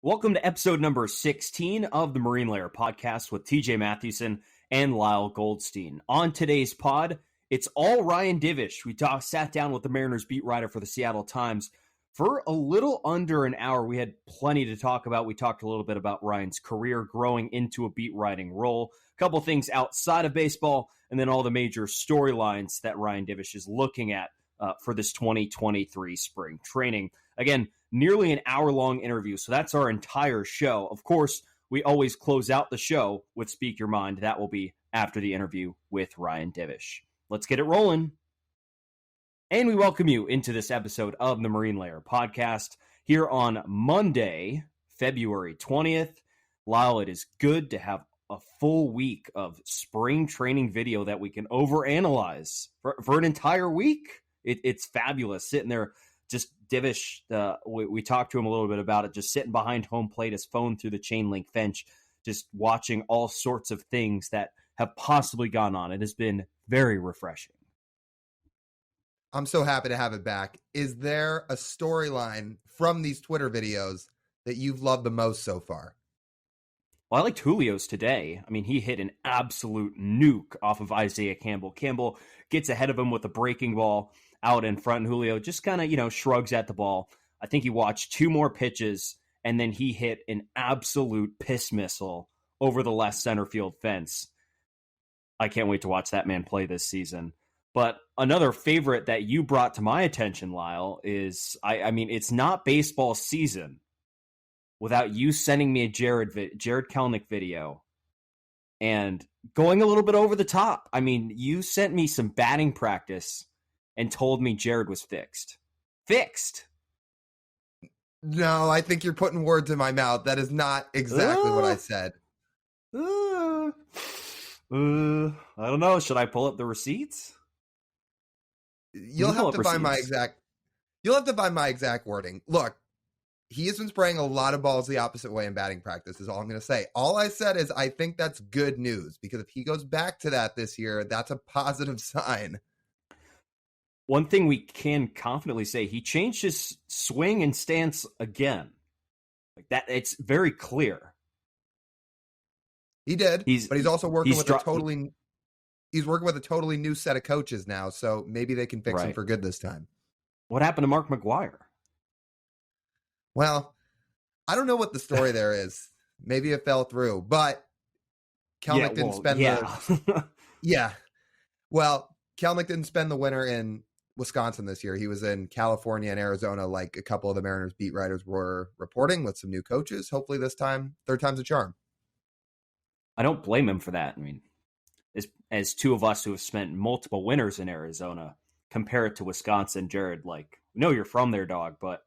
Welcome to episode number 16 of the Marine Layer podcast with TJ Mathewson and Lyle Goldstein. On today's pod, it's all Ryan Divish. We sat down with the Mariners beat writer for the Seattle Times for a little under an hour. We had plenty to talk about. We talked a little bit about Ryan's career growing into a beat writing role, a couple things outside of baseball, and then all the major storylines that Ryan Divish is looking at for this 2023 spring training. Again, nearly an hour-long interview, so that's our entire show. Of course, we always close out the show with Speak Your Mind. That will be after the interview with Ryan Divish. Let's get it rolling. And we welcome you into this episode of the Marine Layer podcast here on Monday, February 20th. Lyle, it is good to have a full week of spring training video that we can overanalyze for an entire week. It's fabulous sitting there. Just Divish, we talked to him a little bit about it, just sitting behind home plate, his phone through the chain link fence, just watching all sorts of things that have possibly gone on. It has been very refreshing. I'm so happy to have it back. Is there a storyline from these Twitter videos that you've loved the most so far? Well, I liked Julio's today. I mean, he hit an absolute nuke off of Isaiah Campbell. Campbell gets ahead of him with a breaking ball out in front, and Julio just kind of, shrugs at the ball. I think he watched two more pitches, and then he hit an absolute piss missile over the left center field fence. I can't wait to watch that man play this season. But another favorite that you brought to my attention, Lyle, is, I mean, it's not baseball season without you sending me a Jared Kelenic video and going a little bit over the top. I mean, you sent me some batting practice and told me Jared was fixed. Fixed. No, I think you're putting words in my mouth. That is not exactly what I said. I don't know. Should I pull up the receipts? You'll have to find my exact wording. Look, he has been spraying a lot of balls the opposite way in batting practice, is all I'm going to say. All I said is I think that's good news, because if he goes back to that this year, that's a positive sign. One thing we can confidently say, he changed his swing and stance again. Like that, it's very clear. He did, but he's also working with a totally new set of coaches now, so maybe they can fix him for good this time. What happened to Mark McGwire? Well, I don't know what the story there is. Maybe it fell through, but Kelenic didn't spend Kelenic didn't spend the winter in Wisconsin this year. He was in California and Arizona, like a couple of the Mariners beat writers were reporting, with some new coaches. Hopefully this time, third time's a charm. I don't blame him for that. I mean, as two of us who have spent multiple winters in Arizona, compare it to Wisconsin, Jared, like, no, you're from there, dog, but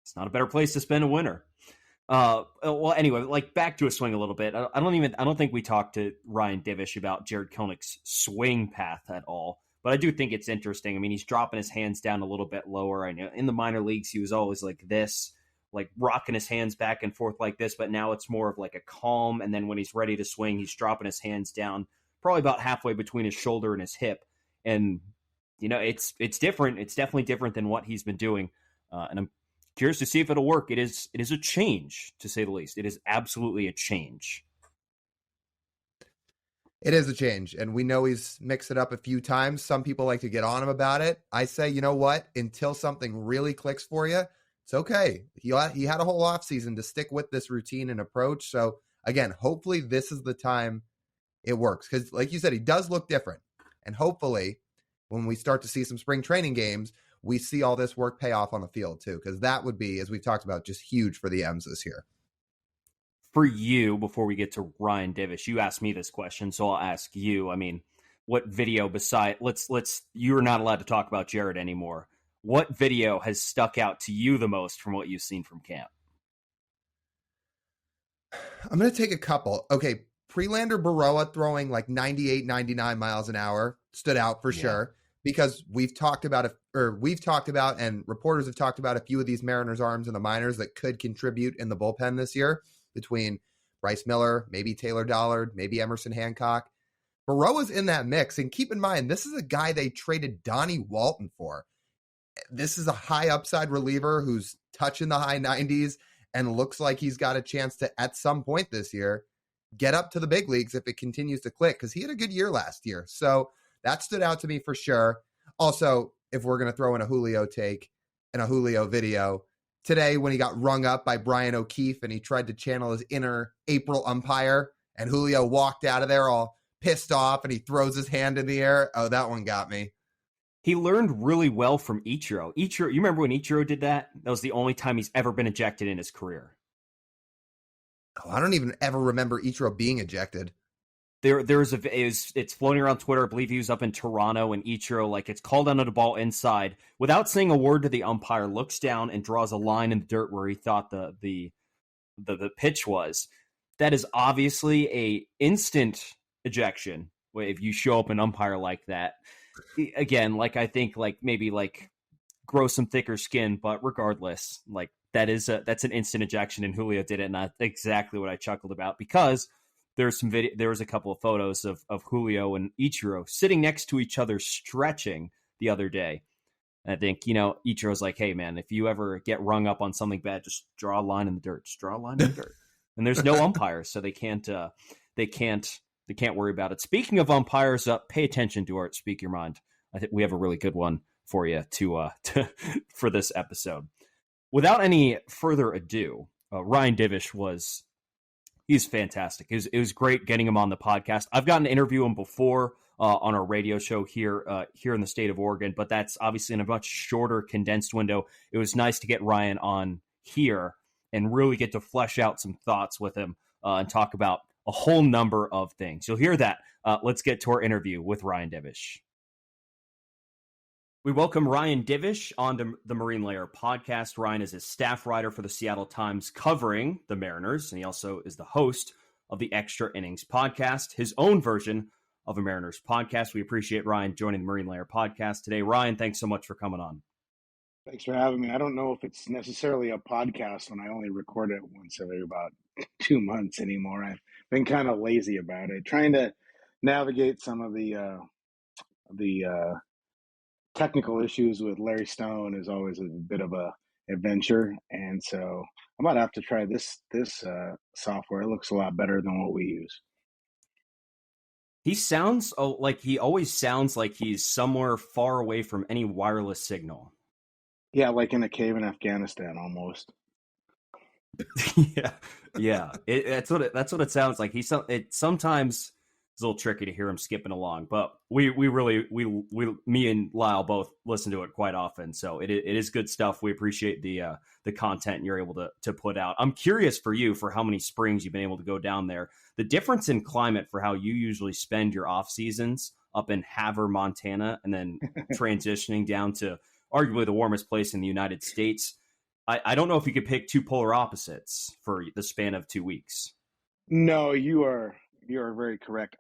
it's not a better place to spend a winter. Well, anyway, like, back to a swing a little bit. I don't think we talked to Ryan Divish about Jared Koenig's swing path at all. But I do think it's interesting. I mean, he's dropping his hands down a little bit lower. I know in the minor leagues, he was always like this, like rocking his hands back and forth like this. But now it's more of like a calm. And then when he's ready to swing, he's dropping his hands down probably about halfway between his shoulder and his hip. And, it's different. It's definitely different than what he's been doing. And I'm curious to see if it'll work. It is a change, to say the least. It is absolutely a change. It is a change, and we know he's mixed it up a few times. Some people like to get on him about it. I say, you know what? Until something really clicks for you, it's okay. He had a whole offseason to stick with this routine and approach. So, again, hopefully this is the time it works. Because, like you said, he does look different. And hopefully, when we start to see some spring training games, we see all this work pay off on the field, too. Because that would be, as we've talked about, just huge for the M's this year. For you, before we get to Ryan Divish, you asked me this question, so I'll ask you. I mean, what video you're not allowed to talk about Jared anymore. What video has stuck out to you the most from what you've seen from camp? I'm going to take a couple. Okay, Prelander Baroa throwing like 98, 99 miles an hour stood out for sure, because we've talked about and reporters have talked about a few of these Mariners arms in the minors that could contribute in the bullpen this year, between Bryce Miller, maybe Taylor Dollard, maybe Emerson Hancock. Baroa's in that mix. And keep in mind, this is a guy they traded Donnie Walton for. This is a high upside reliever who's touching the high 90s and looks like he's got a chance to, at some point this year, get up to the big leagues if it continues to click, because he had a good year last year. So that stood out to me for sure. Also, if we're going to throw in a Julio take and a Julio video, today when he got rung up by Brian O'Keefe and he tried to channel his inner April umpire and Julio walked out of there all pissed off and he throws his hand in the air. Oh, that one got me. He learned really well from Ichiro. You remember when Ichiro did that? That was the only time he's ever been ejected in his career. Oh, I don't even ever remember Ichiro being ejected. It's floating around Twitter. I believe he was up in Toronto, and Ichiro, it's called down to the ball inside without saying a word to the umpire, looks down and draws a line in the dirt where he thought the pitch was. That is obviously a instant ejection if you show up an umpire like that. Again, I think maybe grow some thicker skin, but regardless, that's an instant ejection, and Julio did it, and that's exactly what I chuckled about, because there was a couple of photos of Julio and Ichiro sitting next to each other stretching the other day. And I think, Ichiro's like, hey man, if you ever get rung up on something bad, just draw a line in the dirt. Just draw a line in the dirt. And there's no umpires, so they can't worry about it. Speaking of umpires, pay attention to Art. Speak your mind. I think we have a really good one for you for this episode. Without any further ado, Ryan Divish he's fantastic. It was great getting him on the podcast. I've gotten to interview him before on our radio show here in the state of Oregon, but that's obviously in a much shorter, condensed window. It was nice to get Ryan on here and really get to flesh out some thoughts with him and talk about a whole number of things. You'll hear that. Let's get to our interview with Ryan Divish. We welcome Ryan Divish on the Marine Layer podcast. Ryan is a staff writer for the Seattle Times covering the Mariners, and he also is the host of the Extra Innings podcast, his own version of a Mariners podcast. We appreciate Ryan joining the Marine Layer podcast today. Ryan, thanks so much for coming on. Thanks for having me. I don't know if it's necessarily a podcast when I only record it once every about 2 months anymore. I've been kind of lazy about it, trying to navigate some of the technical issues with Larry Stone is always a bit of a adventure, and so I might have to try this software. It looks a lot better than what we use. He sounds he always sounds like he's somewhere far away from any wireless signal. Yeah, like in a cave in Afghanistan, almost. yeah. That's what it sounds like. Sometimes it's a little tricky to hear him skipping along, but we me and Lyle both listen to it quite often, so it is good stuff. We appreciate the content you're able to put out. I'm curious for you, for how many springs you've been able to go down there. The difference in climate for how you usually spend your off seasons up in Havre, Montana, and then transitioning down to arguably the warmest place in the United States. I don't know if you could pick two polar opposites for the span of 2 weeks. No, you are very correct.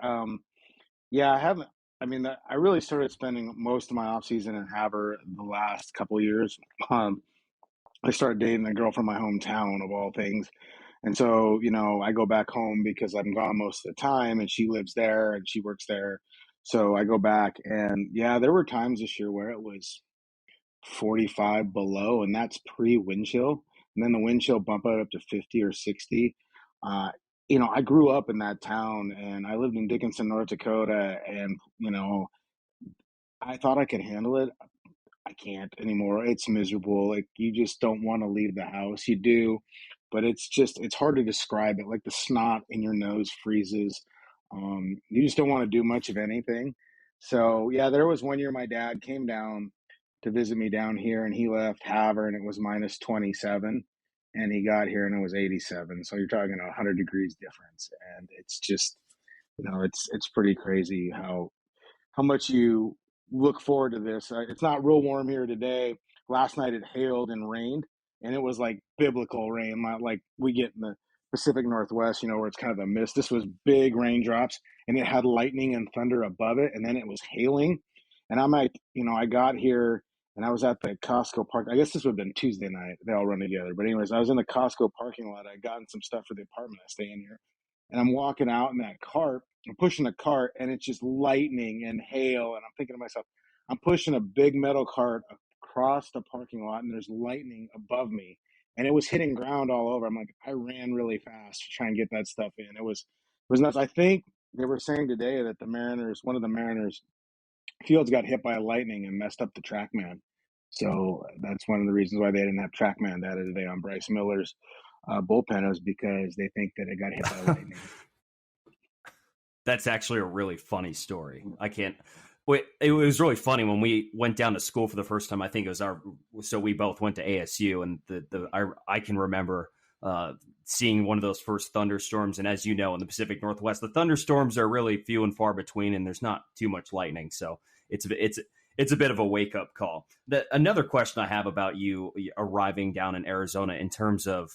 Yeah, I haven't. I mean, I really started spending most of my off season in Havre the last couple of years. I started dating a girl from my hometown, of all things, and so I go back home because I'm gone most of the time, and she lives there and she works there. So I go back, and yeah, there were times this year where it was 45 below, and that's pre-wind chill. And then the wind chill bump it up to 50 or 60. I grew up in that town, and I lived in Dickinson, North Dakota, and I thought I could handle it. I can't anymore. It's miserable. Like, you just don't want to leave the house. You do, but it's hard to describe it. Like, the snot in your nose freezes. You just don't want to do much of anything. So yeah, there was one year my dad came down to visit me down here, and he left Havre and it was minus 27, and he got here and it was 87. So you're talking 100 degrees difference, and it's just it's pretty crazy how much you look forward to this. It's not real warm here today. Last night it hailed and rained, and it was like biblical rain, not like we get in the Pacific Northwest, where it's kind of a mist. This was big raindrops, and it had lightning and thunder above it, and then it was hailing. And I'm like, I got here and I was at the Costco park. I guess this would have been Tuesday night. They all run together. But anyways, I was in the Costco parking lot. I'd gotten some stuff for the apartment I stay in here. And I'm walking out in that cart. I'm pushing a cart, and it's just lightning and hail. And I'm thinking to myself, I'm pushing a big metal cart across the parking lot, and there's lightning above me. and it was hitting ground all over. I'm like, I ran really fast to try and get that stuff in. It was nuts. I think they were saying today that one of the Mariners fields got hit by a lightning and messed up the TrackMan. So that's one of the reasons why they didn't have TrackMan data today on Bryce Miller's bullpen, was because they think that it got hit by lightning. That's actually a really funny story. It was really funny when we went down to school for the first time. I think it was so we both went to ASU, and I can remember seeing one of those first thunderstorms. And as you know, in the Pacific Northwest, the thunderstorms are really few and far between, and there's not too much lightning. So it's a bit of a wake up call. Another question I have about you arriving down in Arizona in terms of,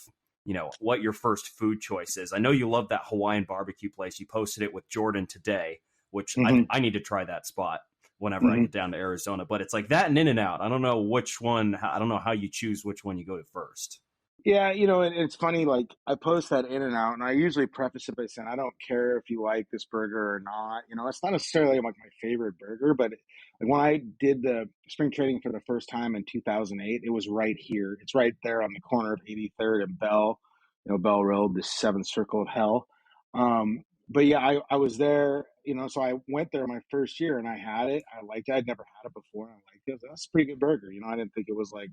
what your first food choice is. I know you love that Hawaiian barbecue place. You posted it with Jordan today, which I need to try that spot whenever I get down to Arizona. But it's like that and In-N-Out. I don't know which one. I don't know how you choose which one you go to first. Yeah, it's funny, like I post that In-N-Out, and I usually preface it by saying I don't care if you like this burger or not. It's not necessarily like my favorite burger, but like when I did the spring training for the first time in 2008, it was right here. It's right there on the corner of 83rd and Bell, Bell Road, the seventh circle of hell. But yeah, I was there, so I went there my first year and I had it. I liked it. I'd never had it before. I liked it. That's a pretty good burger. I didn't think it was like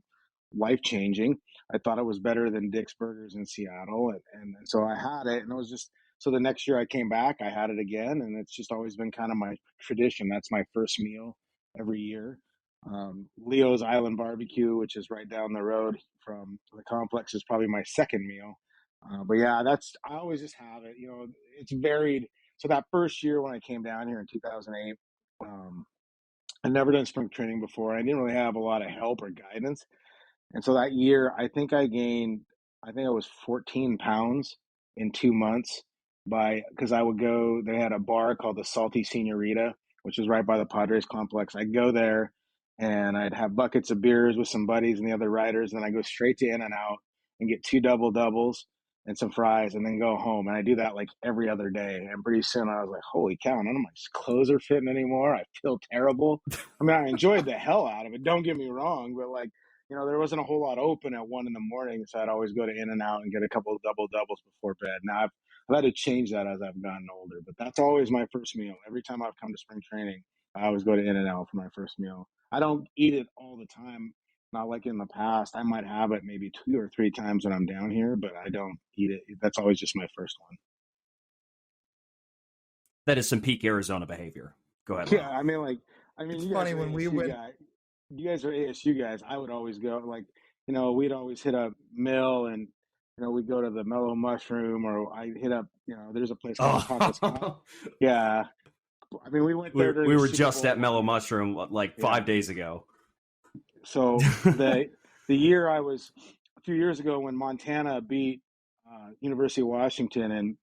life changing. I thought it was better than Dick's Burgers in Seattle, and so I had it, and it was just so the next year I came back, I had it again, and it's just always been kind of my tradition. That's my first meal every year. Leo's Island Barbecue, which is right down the road from the complex, is probably my second meal. But yeah, I always just have it. It's varied. So that first year when I came down here in 2008, I'd never done spring training before. I didn't really have a lot of help or guidance. And so that year, I think I was 14 pounds in 2 months because I would go, they had a bar called the Salty Senorita, which is right by the Padres complex. I'd go there and I'd have buckets of beers with some buddies and the other riders. And then I go straight to In-N-Out and get two double doubles and some fries and then go home. And I do that like every other day. And pretty soon I was like, holy cow, none of my clothes are fitting anymore. I feel terrible. I mean, I enjoyed the hell out of it. Don't get me wrong, but like, there wasn't a whole lot open at 1 a.m, so I'd always go to In-N-Out and get a couple of double doubles before bed. Now I've had to change that as I've gotten older, but that's always my first meal. Every time I've come to spring training, I always go to In-N-Out for my first meal. I don't eat it all the time. Not like in the past. I might have it maybe 2 or 3 times when I'm down here, but I don't eat it. That's always just my first one. That is some peak Arizona behavior. Go ahead. Yeah, it's funny when we went. You guys are ASU guys. I would always go we'd always hit up Mill and we'd go to the Mellow Mushroom, or I hit up there's a place called Compass. Yeah, I mean we went there. We were just at Mellow Mushroom like 5 days ago. So the year a few years ago when Montana beat University of Washington in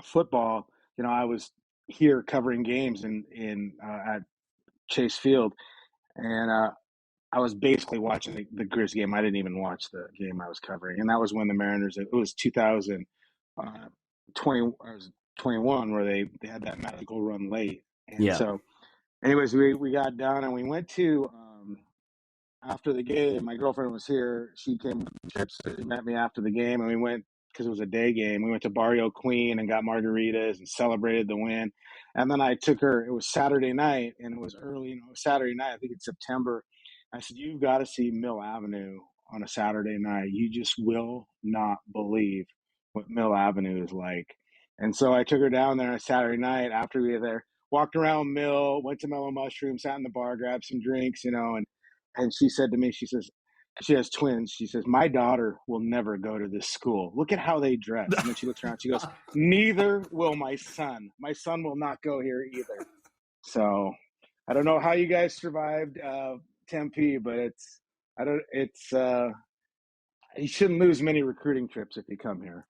football, I was here covering games in at Chase Field. And I was basically watching the Grizz game. I didn't even watch the game I was covering. And that was when the Mariners, it was 2021 where they had that magical run late. And so anyways, we got done and we went to, after the game, my girlfriend was here. She came with chips. She met me after the game and we went, because it was a day game, we went to Barrio Queen and got margaritas and celebrated the win. And then I took her, it was Saturday night and it was early, Saturday night, I think it's September. I said, you've got to see Mill Avenue on a Saturday night. You just will not believe what Mill Avenue is like. And so I took her down there on a Saturday night after we were there, walked around Mill, went to Mellow Mushroom, sat in the bar, grabbed some drinks, and she said to me, she says, she has twins. She says, my daughter will never go to this school. Look at how they dress. And then she looks around. She goes, neither will my son. My son will not go here either. So I don't know how you guys survived Tempe, but you shouldn't lose many recruiting trips if you come here.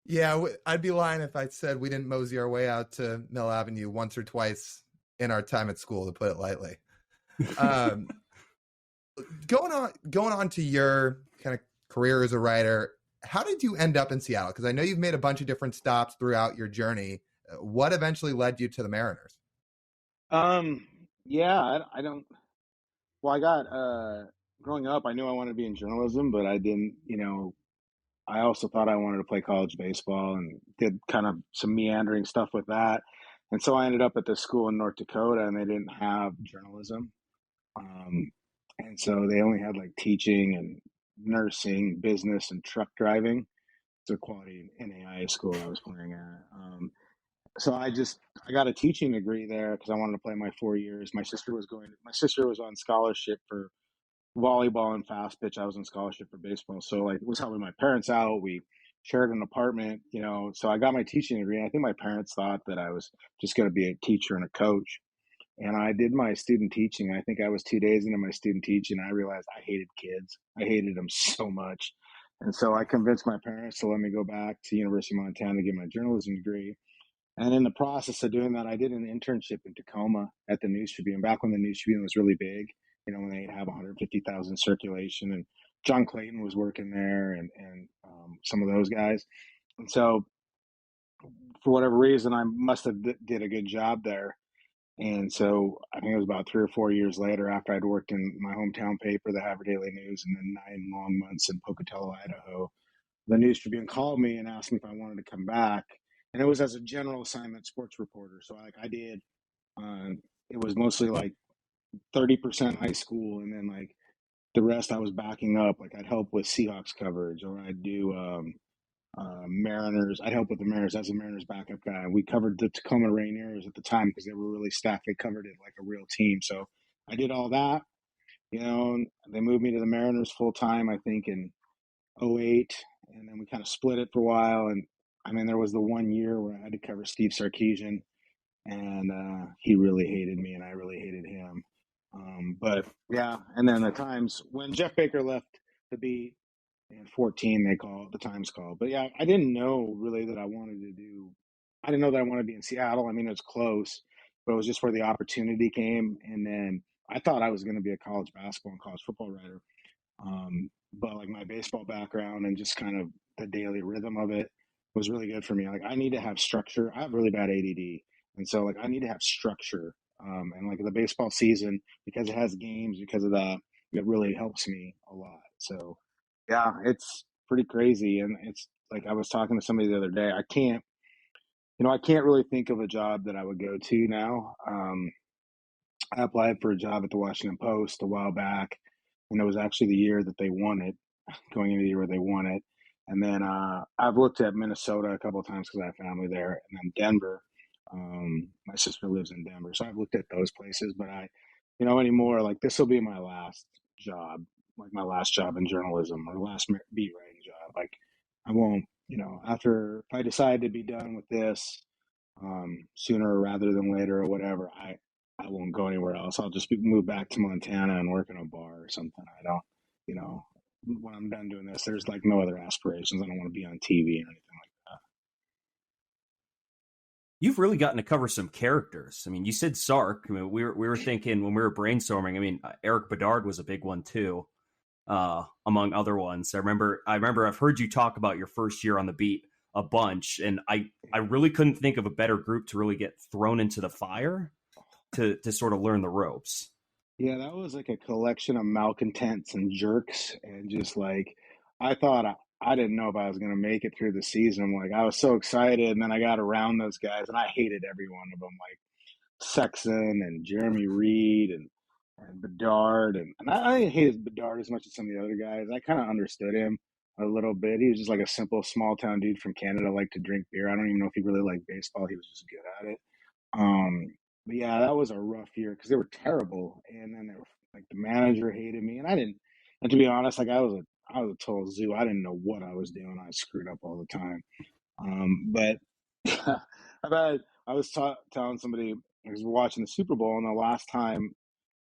Yeah, I'd be lying if I said we didn't mosey our way out to Mill Avenue once or twice in our time at school, to put it lightly. Going on to your kind of career as a writer, how did you end up in Seattle? Because I know you've made a bunch of different stops throughout your journey. What eventually led you to the Mariners? Yeah, I don't. Well, I got growing up, I knew I wanted to be in journalism, but I didn't, I also thought I wanted to play college baseball and did kind of some meandering stuff with that. And so I ended up at this school in North Dakota and they didn't have journalism. Um, and so they only had like teaching and nursing, business, and truck driving. It's a quality NAIA school I was playing at. So I got a teaching degree there because I wanted to play my 4 years. My sister was on scholarship for volleyball and fast pitch. I was on scholarship for baseball. So like it was helping my parents out. We shared an apartment, so I got my teaching degree. And I think my parents thought that I was just going to be a teacher and a coach. And I did my student teaching. I think I was 2 days into my student teaching. I realized I hated kids. I hated them so much. And so I convinced my parents to let me go back to University of Montana to get my journalism degree. And in the process of doing that, I did an internship in Tacoma at the News Tribune, back when the News Tribune was really big, when they have 150,000 circulation. And John Clayton was working there and some of those guys. And so for whatever reason, I must have did a good job there. And so I think it was about 3 or 4 years later after I'd worked in my hometown paper, the Havre Daily News, and then 9 long months in Pocatello, Idaho, the News Tribune called me and asked me if I wanted to come back. And it was as a general assignment sports reporter. So I did, uh, it was mostly like 30% high school. And then like the rest I was backing up. Like I'd help with Seahawks coverage or I'd do Mariners. I'd help with the Mariners as a Mariners backup guy. We covered the Tacoma Rainiers at the time because they were really stacked. They covered it like a real team. So I did all that. And they moved me to the Mariners full time, I think, in '08, and then we kind of split it for a while. And I mean, there was the 1 year where I had to cover Steve Sarkisian, and he really hated me, and I really hated him. But yeah, and then the times when Jeff Baker left the beat in 14, the Times called. But yeah, I didn't know really that I wanted to do. I didn't know that I wanted to be in Seattle. I mean, it was close, but it was just where the opportunity came, and then I thought I was going to be a college basketball and college football writer. But like my baseball background and just kind of the daily rhythm of it was really good for me. Like I need to have structure. I have really bad ADD, and so like I need to have structure. And like the baseball season, because it has games, because of that, it really helps me a lot. So yeah, it's pretty crazy. And it's like I was talking to somebody the other day. I can't really think of a job that I would go to now. I applied for a job at the Washington Post a while back, and it was actually the year that they won it, going into the year where they won it. And then I've looked at Minnesota a couple of times because I have family there, and then Denver. My sister lives in Denver, so I've looked at those places. But anymore, like this will be my last job, like my last job in journalism or last beat writing job. Like I won't, after if I decide to be done with this sooner rather than later or whatever, I won't go anywhere else. I'll just move back to Montana and work in a bar or something. I don't, when I'm done doing this, there's like no other aspirations. I don't want to be on TV or anything like that. You've really gotten to cover some characters. I mean, you said Sark. I mean, we were thinking when we were brainstorming. I mean, Eric Bedard was a big one too, among other ones. I remember I've heard you talk about your first year on the beat a bunch, and I really couldn't think of a better group to really get thrown into the fire to sort of learn the ropes. Yeah, that was like a collection of malcontents and jerks, and just like I thought I didn't know if I was going to make it through the season. Like I was so excited, and then I got around those guys, and I hated every one of them. Like Sexton and Jeremy Reed and Bedard, and I didn't hate Bedard as much as some of the other guys. I kind of understood him a little bit. He was just like a simple small town dude from Canada, liked to drink beer. I don't even know if he really liked baseball. He was just good at it. Um, but yeah, that was a rough year because they were terrible, and then they were like the manager hated me, and I didn't. And to be honest, like I was a total zoo. I didn't know what I was doing. I screwed up all the time. But I was telling somebody I was watching the Super Bowl, and the last time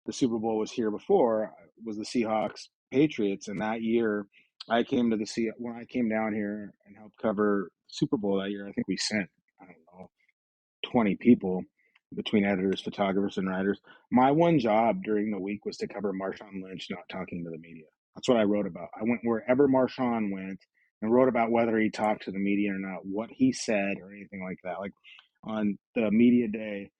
the Super Bowl was here before was the Seahawks Patriots, and that year when I came down here and helped cover Super Bowl that year. I think we sent I don't know 20 people between editors, photographers, and writers. My one job during the week was to cover Marshawn Lynch not talking to the media. That's what I wrote about. I went wherever Marshawn went and wrote about whether he talked to the media or not, what he said, or anything like that. Like on the media day,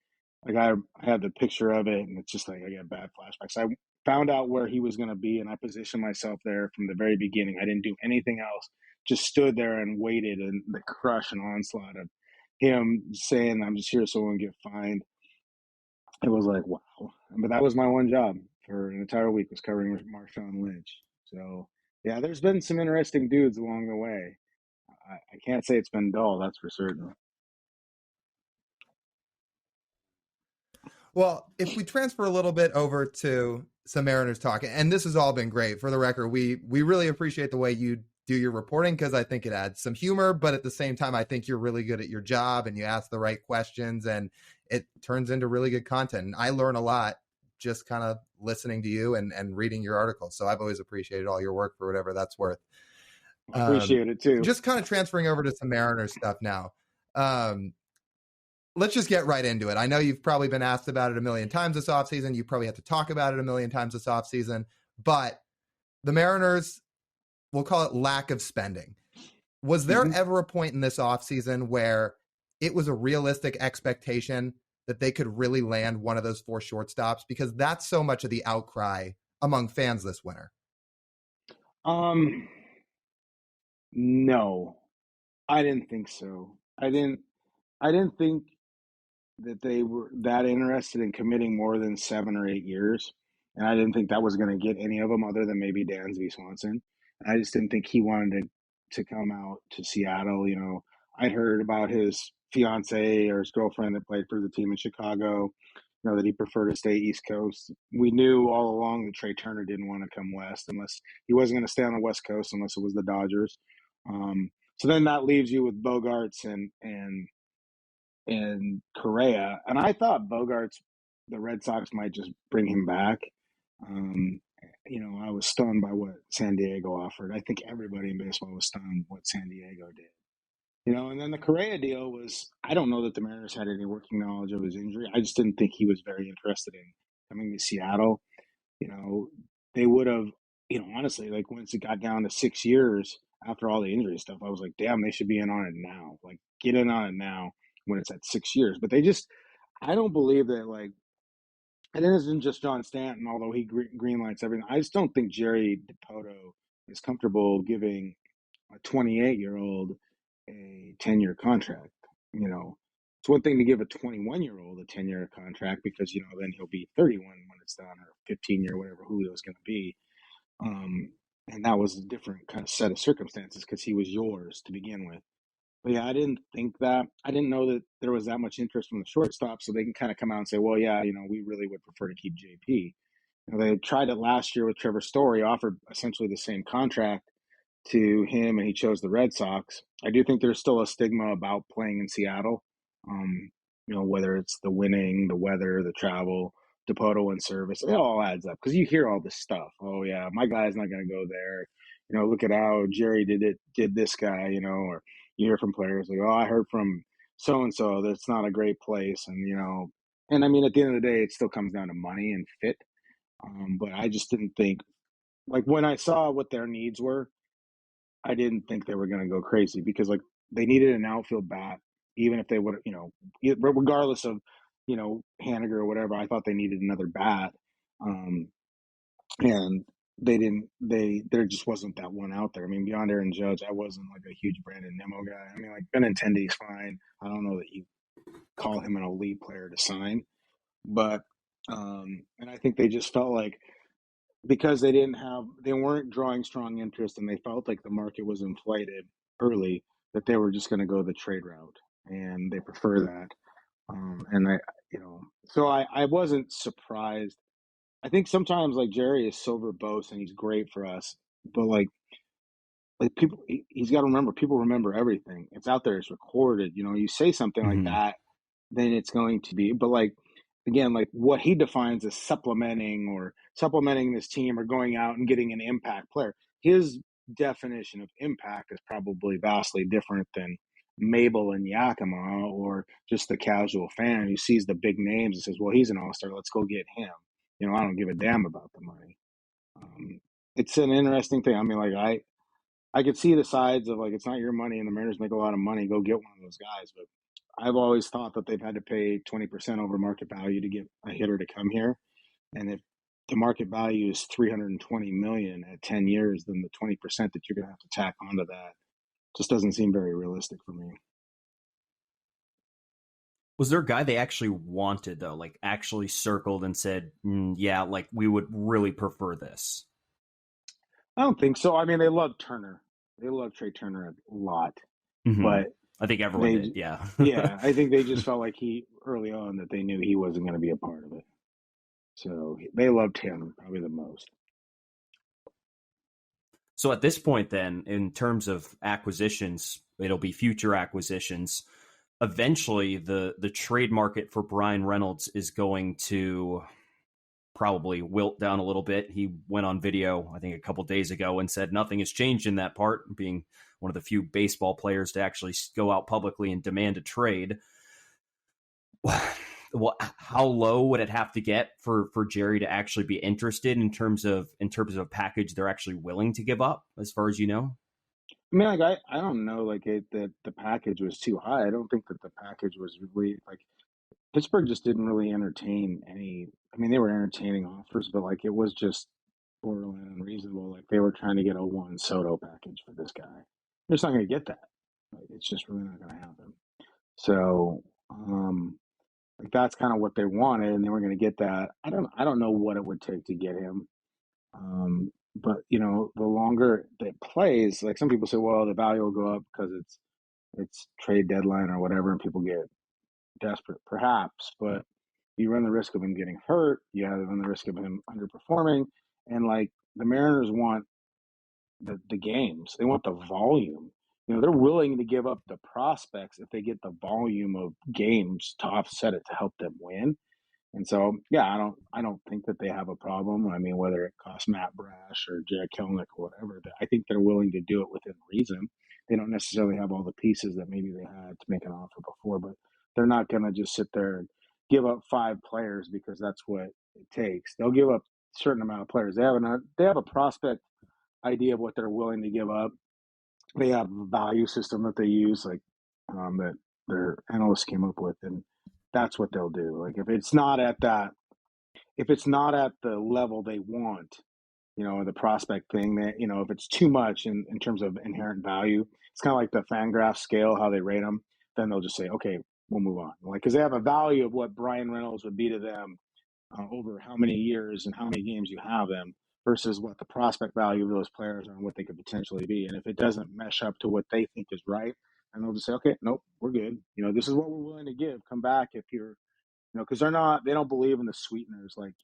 like I have the picture of it, and it's just like I get bad flashbacks. found out where he was going to be, and I positioned myself there from the very beginning. I didn't do anything else. Just stood there and waited, and the crush and onslaught of him saying, "I'm just here so I won't get fined." It was like, wow. But that was my one job for an entire week, was covering Marshawn Lynch. So yeah, there's been some interesting dudes along the way. I can't say it's been dull, that's for certain. Well, if we transfer a little bit over to some Mariners talk, and this has all been great. For the record, we really appreciate the way you do your reporting, because I think it adds some humor, but at the same time, I think you're really good at your job and you ask the right questions and it turns into really good content. And I learn a lot just kind of listening to you and reading your articles. So I've always appreciated all your work for whatever that's worth. Appreciate it too. Just kind of transferring over to some Mariners stuff now. Let's just get right into it. I know you've probably been asked about it a million times this offseason. You probably have to talk about it a million times this offseason. But the Mariners, we'll call it lack of spending. Was there ever a point in this offseason where it was a realistic expectation that they could really land one of those 4 shortstops? Because that's so much of the outcry among fans this winter. No, I didn't think so. I didn't think that they were that interested in committing more than 7 or 8 years. And I didn't think that was going to get any of them other than maybe Dansby Swanson. I just didn't think he wanted to come out to Seattle. I'd heard about his fiance or his girlfriend that played for the team in Chicago, that he preferred to stay East Coast. We knew all along that Trey Turner didn't want to come West, unless he wasn't going to stay on the West Coast unless it was the Dodgers. So then that leaves you with Bogarts and Correa. And I thought Bogarts, the Red Sox might just bring him back. I was stunned by what San Diego offered. I think everybody in baseball was stunned what San Diego did. And then the Correa deal was, I don't know that the Mariners had any working knowledge of his injury. I just didn't think he was very interested in coming to Seattle. They would have, honestly, like once it got down to 6 years after all the injury stuff, I was like, damn, they should be in on it now. Like, get in on it now when it's at 6 years. But I don't believe that, like, and it isn't just John Stanton, although he greenlights everything. I just don't think Jerry Dipoto is comfortable giving a 28-year-old a 10-year contract. It's one thing to give a 21-year-old a 10-year contract because, then he'll be 31 when it's done, or 15-year, whatever Julio's going to be. And that was a different kind of set of circumstances because he was yours to begin with. But yeah, I didn't think that. I didn't know that there was that much interest from the shortstop, so they can kind of come out and say, well, yeah, we really would prefer to keep JP. They tried it last year with Trevor Story, offered essentially the same contract to him, and he chose the Red Sox. I do think there's still a stigma about playing in Seattle, whether it's the winning, the weather, the travel, Dipoto and service. It all adds up because you hear all this stuff. Oh, yeah, my guy's not going to go there. Look at how Jerry did this guy, or you hear from players like, oh, I heard from so-and-so that's not a great place. And I mean, at the end of the day, it still comes down to money and fit. But I just didn't think, like when I saw what their needs were, I didn't think they were going to go crazy because like they needed an outfield bat, even if they would, regardless of, Haniger or whatever, I thought they needed another bat. And there just wasn't that one out there. I mean, beyond Aaron Judge, I wasn't like a huge Brandon Nimmo guy. I mean, like Benintendi's fine. I don't know that you call him an elite player to sign, but, and I think they just felt like, because they weren't drawing strong interest and they felt like the market was inflated early, that they were just going to go the trade route, and they prefer that. So I wasn't surprised. I think sometimes like Jerry is so verbose and he's great for us, but like people, he's got to remember, people remember everything. It's out there, it's recorded. You say something like that, then it's going to be, but like, again, like what he defines as supplementing this team or going out and getting an impact player. His definition of impact is probably vastly different than Mabel and Yakima or just the casual fan who sees the big names and says, well, he's an all-star, let's go get him. I don't give a damn about the money. It's an interesting thing. I mean, like I could see the sides of like, it's not your money and the Mariners make a lot of money, go get one of those guys. But I've always thought that they've had to pay 20% over market value to get a hitter to come here. And if the market value is 320 million at 10 years, then the 20% that you're going to have to tack onto that just doesn't seem very realistic for me. Was there a guy they actually wanted though, like actually circled and said, yeah, like we would really prefer this? I don't think so. I mean, they love Turner. They love Trey Turner a lot, Mm-hmm. but I think everyone did. Yeah. yeah, I think they just felt like early on that they knew he wasn't going to be a part of it. So they loved him probably the most. So at this point, then, in terms of acquisitions, it'll be future acquisitions. Eventually, the trade market for Brian Reynolds is going to probably wilt down a little bit. He went on video, I think, a couple days ago and said nothing has changed in that part, being one of the few baseball players to actually go out publicly and demand a trade. Well, how low would it have to get for Jerry to actually be interested in terms of a package they're actually willing to give up, as far as you know? I mean, like I don't know, like that the package was too high. I don't think that the package was really like Pittsburgh just didn't really entertain any. I mean, they were entertaining offers, but like it was just borderline unreasonable. Like they were trying to get a Juan Soto package for this guy. They're just not going to get that. Like, it's just really not going to happen. So, like that's kind of what they wanted, and they were going to get that. I don't know what it would take to get him. But the longer it plays, like some people say, well, the value will go up because it's trade deadline or whatever, and people get desperate, perhaps. But you run the risk of him getting hurt. You have run the risk of him underperforming, and like the Mariners want the games, they want the volume. They're willing to give up the prospects if they get the volume of games to offset it to help them win. And so, yeah, I don't think that they have a problem. I mean, whether it costs Matt Brash or Jack Kelnick or whatever, I think they're willing to do it within reason. They don't necessarily have all the pieces that maybe they had to make an offer before, but they're not going to just sit there and give up 5 players because that's what it takes. They'll give up a certain amount of players. They have a prospect idea of what they're willing to give up. They have a value system that they use, like that their analysts came up with, and that's what they'll do. Like if it's not at the level they want, the prospect thing, that if it's too much in terms of inherent value, it's kind of like the Fangraph scale, how they rate them. Then they'll just say, okay, we'll move on, like because they have a value of what Brian Reynolds would be to them over how many years and how many games you have them versus what the prospect value of those players are and what they could potentially be. And if it doesn't mesh up to what they think is right, and they'll just say, okay, nope, we're good. This is what we're willing to give. Come back if you're, because they don't believe in the sweeteners. Like,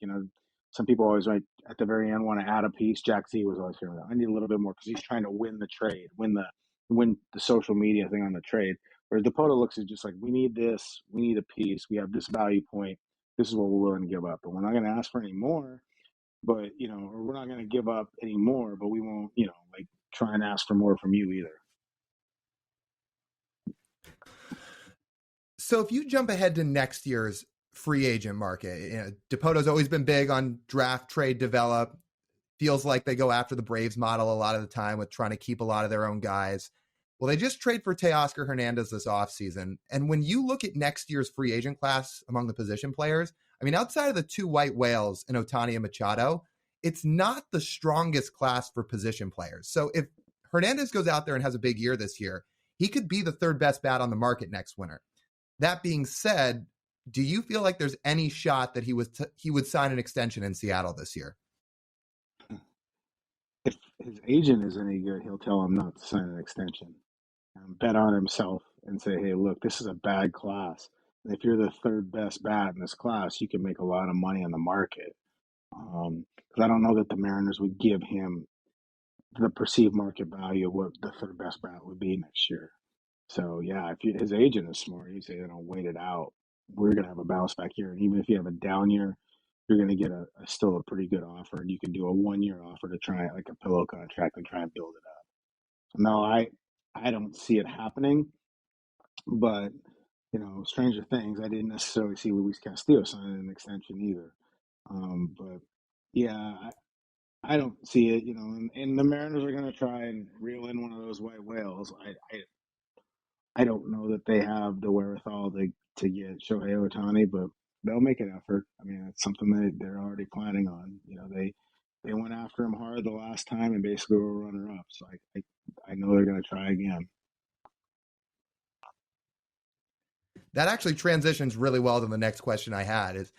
some people always right at the very end want to add a piece. Jack Z was always hearing that. I need a little bit more because he's trying to win the trade, win the social media thing on the trade. Whereas Dakota looks at just like, we need this, we need a piece, we have this value point, this is what we're willing to give up, and we're not going to ask for any more, but or we're not going to give up any more, but we won't, like try and ask for more from you either. So if you jump ahead to next year's free agent market, Depoto's always been big on draft, trade, develop. Feels like they go after the Braves model a lot of the time with trying to keep a lot of their own guys. Well, they just trade for Teoscar Hernandez this offseason. And when you look at next year's free agent class among the position players, I mean, outside of the 2 white whales in Ohtani and Machado, it's not the strongest class for position players. So if Hernandez goes out there and has a big year this year, he could be the 3rd best bat on the market next winter. That being said, do you feel like there's any shot that he would sign an extension in Seattle this year? If his agent is any good, he'll tell him not to sign an extension. Bet on himself and say, hey, look, this is a bad class. And if you're the 3rd best bat in this class, you can make a lot of money on the market. Because I don't know that the Mariners would give him the perceived market value of what the 3rd best bat would be next year. So, yeah, if his agent is smart, he'd say, wait it out. We're going to have a bounce back year. And even if you have a down year, you're going to get still a pretty good offer. And you can do a 1-year offer to try, like a pillow contract, and try and build it up. So, no, I don't see it happening. But, stranger things, I didn't necessarily see Luis Castillo signing an extension either. But, yeah, I don't see it, and the Mariners are going to try and reel in one of those white whales. I don't know that they have the wherewithal to get Shohei Ohtani, but they'll make an effort. I mean, it's something they're already planning on. They went after him hard the last time and basically were runner up. So I know they're going to try again. That actually transitions really well to the next question I had is,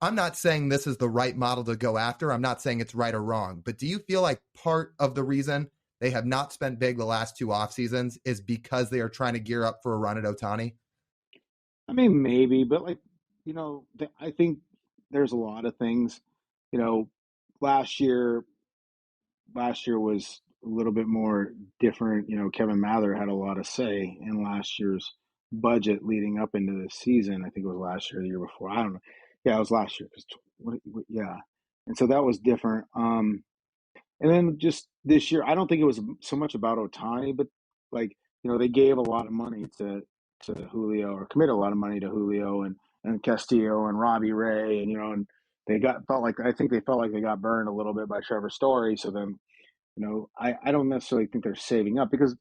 I'm not saying this is the right model to go after. I'm not saying it's right or wrong, but do you feel like part of the reason they have not spent big the last two off seasons is because they are trying to gear up for a run at Ohtani? I mean, maybe, but I think there's a lot of things. You know, last year, last year was a little bit more different. Kevin Mather had a lot of say in last year's budget leading up into the season. I think it was last year, or the year before. I don't know. Yeah, it was last year. Yeah, and so that was different. And then just this year, I don't think it was so much about Ohtani, but they gave a lot of money to Julio, or committed a lot of money to Julio and Castillo and Robbie Ray, and I think they felt like they got burned a little bit by Trevor Story. So then, I don't necessarily think they're saving up, because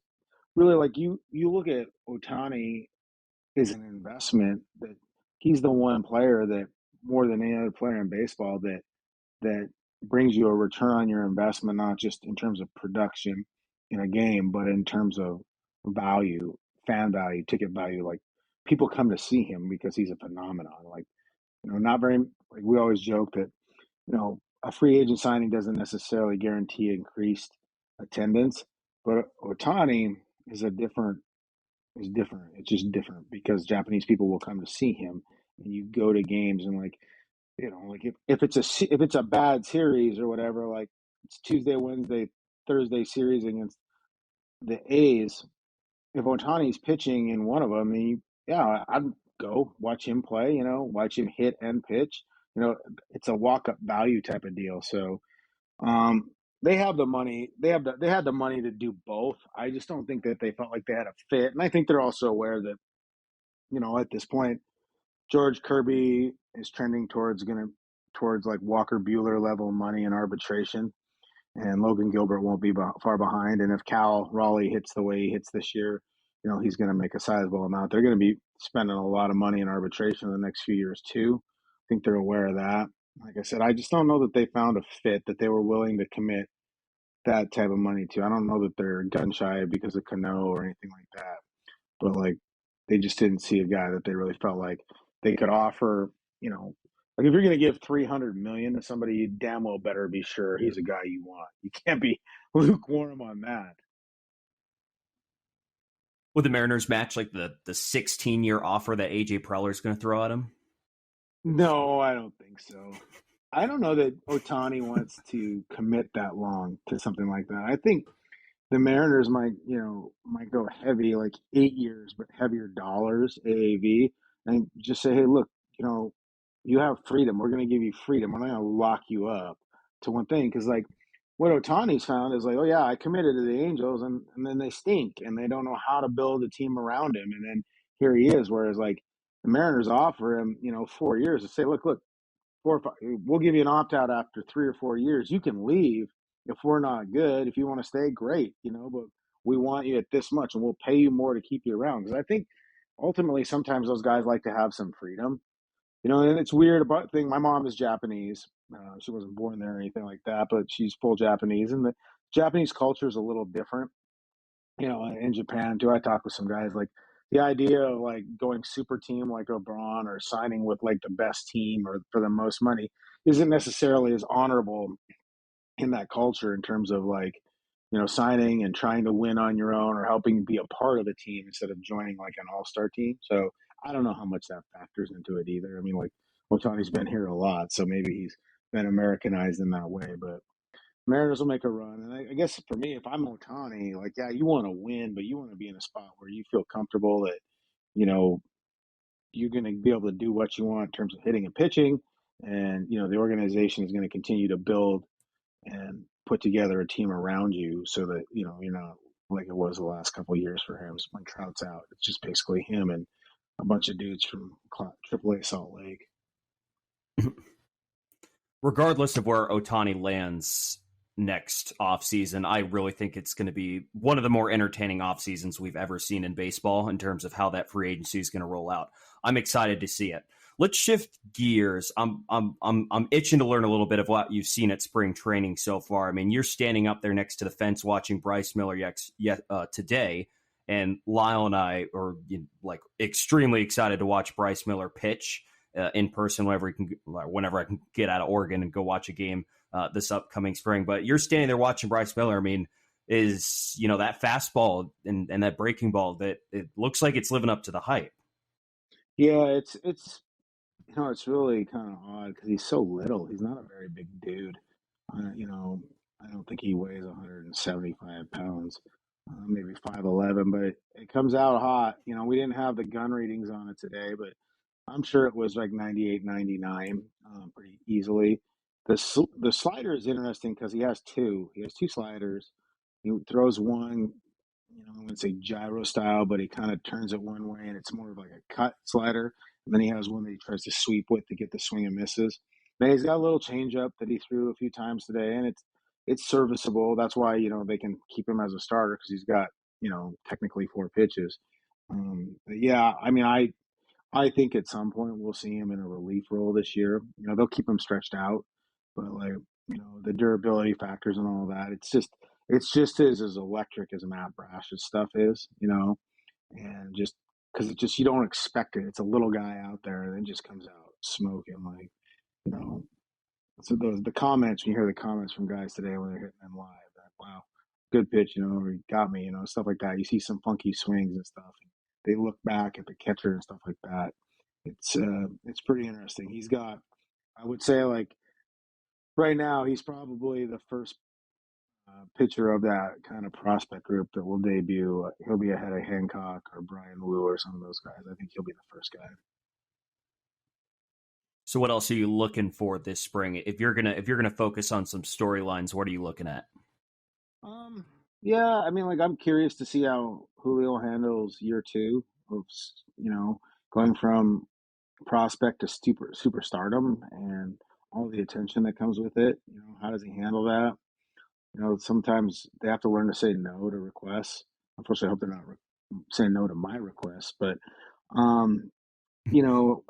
really, like, you look at Ohtani as an investment, that he's the one player that, more than any other player in baseball, that brings you a return on your investment, not just in terms of production in a game, but in terms of value, fan value, ticket value. Like, people come to see him because he's a phenomenon. Like, not very, like, we always joke that, a free agent signing doesn't necessarily guarantee increased attendance, but Otani is different. It's just different because Japanese people will come to see him, and you go to games, and like if it's a bad series or whatever, like it's Tuesday, Wednesday, Thursday series against the A's. If Otani's pitching in one of them, then yeah, I'd go watch him play. Watch him hit and pitch. It's a walk up value type of deal. So they have the money. They had the money to do both. I just don't think that they felt like they had a fit, and I think they're also aware that at this point, George Kirby is trending towards like Walker Buehler level money in arbitration, and Logan Gilbert won't be far behind. And if Cal Raleigh hits the way he hits this year, he's going to make a sizable amount. They're going to be spending a lot of money in arbitration in the next few years too. I think they're aware of that. Like I said, I just don't know that they found a fit that they were willing to commit that type of money to. I don't know that they're gun shy because of Cano or anything like that, but like, they just didn't see a guy that they really felt like they could offer. Like, if you're going to give $300 million to somebody, you damn well better be sure he's a guy you want. You can't be lukewarm on that. Would the Mariners match like the 16-year offer that AJ Preller is going to throw at him? No, I don't think so. I don't know that Ohtani wants to commit that long to something like that. I think the Mariners might go heavy, like 8 years, but heavier dollars, AAV, and just say, hey, look, you have freedom. We're going to give you freedom. We're not going to lock you up to one thing. Because, like, what Otani's found is like, oh, yeah, I committed to the Angels, and then they stink, and they don't know how to build a team around him. And then here he is, whereas, like, the Mariners offer him, 4 years to say, look, 4 or 5, we'll give you an opt-out after 3 or 4 years. You can leave if we're not good. If you want to stay, great, but we want you at this much, and we'll pay you more to keep you around. Because I think ultimately sometimes those guys like to have some freedom. And it's weird about thing. My mom is Japanese. She wasn't born there or anything like that, but she's full Japanese, and the Japanese culture is a little different. In Japan too, I talked with some guys, like, the idea of like going super team like LeBron, or signing with like the best team or for the most money, isn't necessarily as honorable in that culture, in terms of like, signing and trying to win on your own, or helping be a part of the team instead of joining like an all-star team. So I don't know how much that factors into it either. I mean, like, Otani's been here a lot, so maybe he's been Americanized in that way, but Mariners will make a run. And I guess for me, if I'm Otani, like, yeah, you want to win, but you want to be in a spot where you feel comfortable that, you're going to be able to do what you want in terms of hitting and pitching. And, the organization is going to continue to build and put together a team around you, so that, you're not like it was the last couple of years for him. When Trout's out, it's just basically him and a bunch of dudes from AAA Salt Lake. Regardless of where Ohtani lands next offseason, I really think it's going to be one of the more entertaining offseasons we've ever seen in baseball in terms of how that free agency is going to roll out. I'm excited to see it. let's shift gears. I'm itching to learn a little bit of what you've seen at spring training so far. I mean, you're standing up there next to the fence watching Bryce Miller today, and Lyle and I are like extremely excited to watch Bryce Miller pitch in person whenever I can get out of Oregon and go watch a game this upcoming spring. But you're standing there watching Bryce Miller. I mean, is that fastball and that breaking ball that it looks like it's living up to the hype. Yeah, it's it's really kind of odd because he's so little. He's not a very big dude. I don't think he weighs 175 pounds, maybe 5'11", but it comes out hot. We didn't have the gun readings on it today, but I'm sure it was like 98, 99, pretty easily. The slider is interesting because he has two. He has two sliders. He throws one, I wouldn't say gyro style, but he kind of turns it one way, and it's more of like a cut slider. And then he has one that he tries to sweep with to get the swing and misses. Then he's got a little changeup that he threw a few times today, and it's serviceable. That's why they can keep him as a starter because he's got technically four pitches. But yeah, I mean, I think at some point we'll see him in a relief role this year. They'll keep him stretched out, but like the durability factors and all that, it's just as electric as Matt Brash's stuff is, and just because you don't expect it. It's a little guy out there and then just comes out smoking like you know. So the comments, when you hear the comments from guys today when they're hitting them live, that wow, good pitch, or he got me, stuff like that. You see some funky swings and stuff. And they look back at the catcher and stuff like that. It's pretty interesting. He's got, I would say, like right now, he's probably the first pitcher of that kind of prospect group that will debut. He'll be ahead of Hancock or Brian Wu or some of those guys. I think he'll be the first guy. So what else are you looking for this spring? If you're gonna focus on some storylines, what are you looking at? Um, yeah, I mean, like I'm curious to see how Julio handles year two of, going from prospect to superstardom and all the attention that comes with it. How does he handle that? Sometimes they have to learn to say no to requests. Unfortunately, I hope they're not saying no to my requests, but um,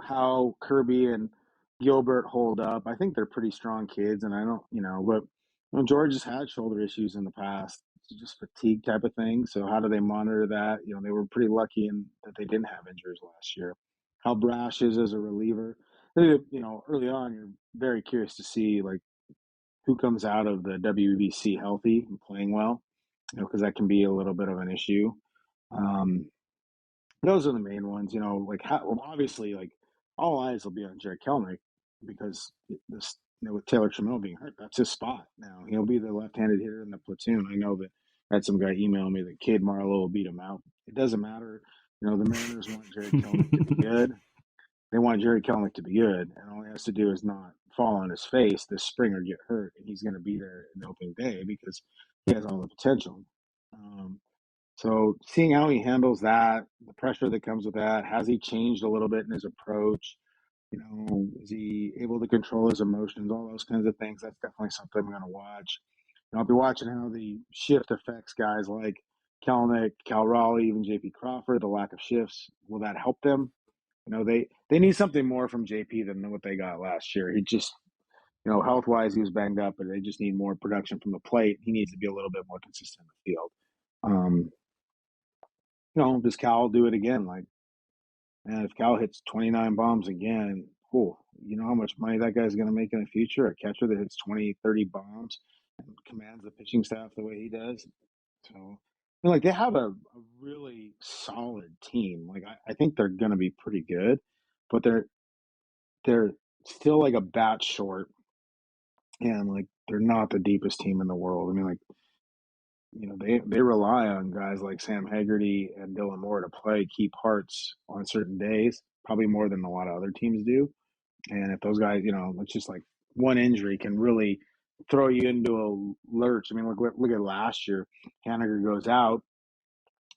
how Kirby and Gilbert hold up. I think they're pretty strong kids, and I don't, but George has had shoulder issues in the past. It's just fatigue type of thing. So how do they monitor that? They were pretty lucky in that they didn't have injuries last year. How Brash is as a reliever. Early on, you're very curious to see like who comes out of the WBC healthy and playing well, because that can be a little bit of an issue. Um, those are the main ones, like obviously, like all eyes will be on Jared Kelnick because this, with Taylor Trammell being hurt, that's his spot now. He'll be the left-handed hitter in the platoon. I know that I had some guy email me that Cade Marlowe will beat him out. It doesn't matter. The Mariners want Jared Kelnick to be good. They want Jared Kelnick to be good, and all he has to do is not fall on his face this spring or get hurt, and he's going to be there in the opening day because he has all the potential. Um, so seeing how he handles that, the pressure that comes with that, has he changed a little bit in his approach? Is he able to control his emotions? All those kinds of things. That's definitely something I'm going to watch. I'll be watching how the shift affects guys like Kelnick, Cal Raleigh, even JP Crawford. The lack of shifts, will that help them? They need something more from JP than what they got last year. He just, health wise, he was banged up, but they just need more production from the plate. He needs to be a little bit more consistent in the field. Does Cal do it again? Like, man, if Cal hits 29 bombs again, cool. You know how much money that guy's going to make in the future? A catcher that hits 20, 30 bombs and commands the pitching staff the way he does. So, like, they have a really solid team. Like, I think they're going to be pretty good, but they're still like a bat short, and like they're not the deepest team in the world. I mean, like, they rely on guys like Sam Haggerty and Dylan Moore to play key parts on certain days, probably more than a lot of other teams do. And if those guys, it's just like one injury can really throw you into a lurch. I mean, look at last year. Haniger goes out.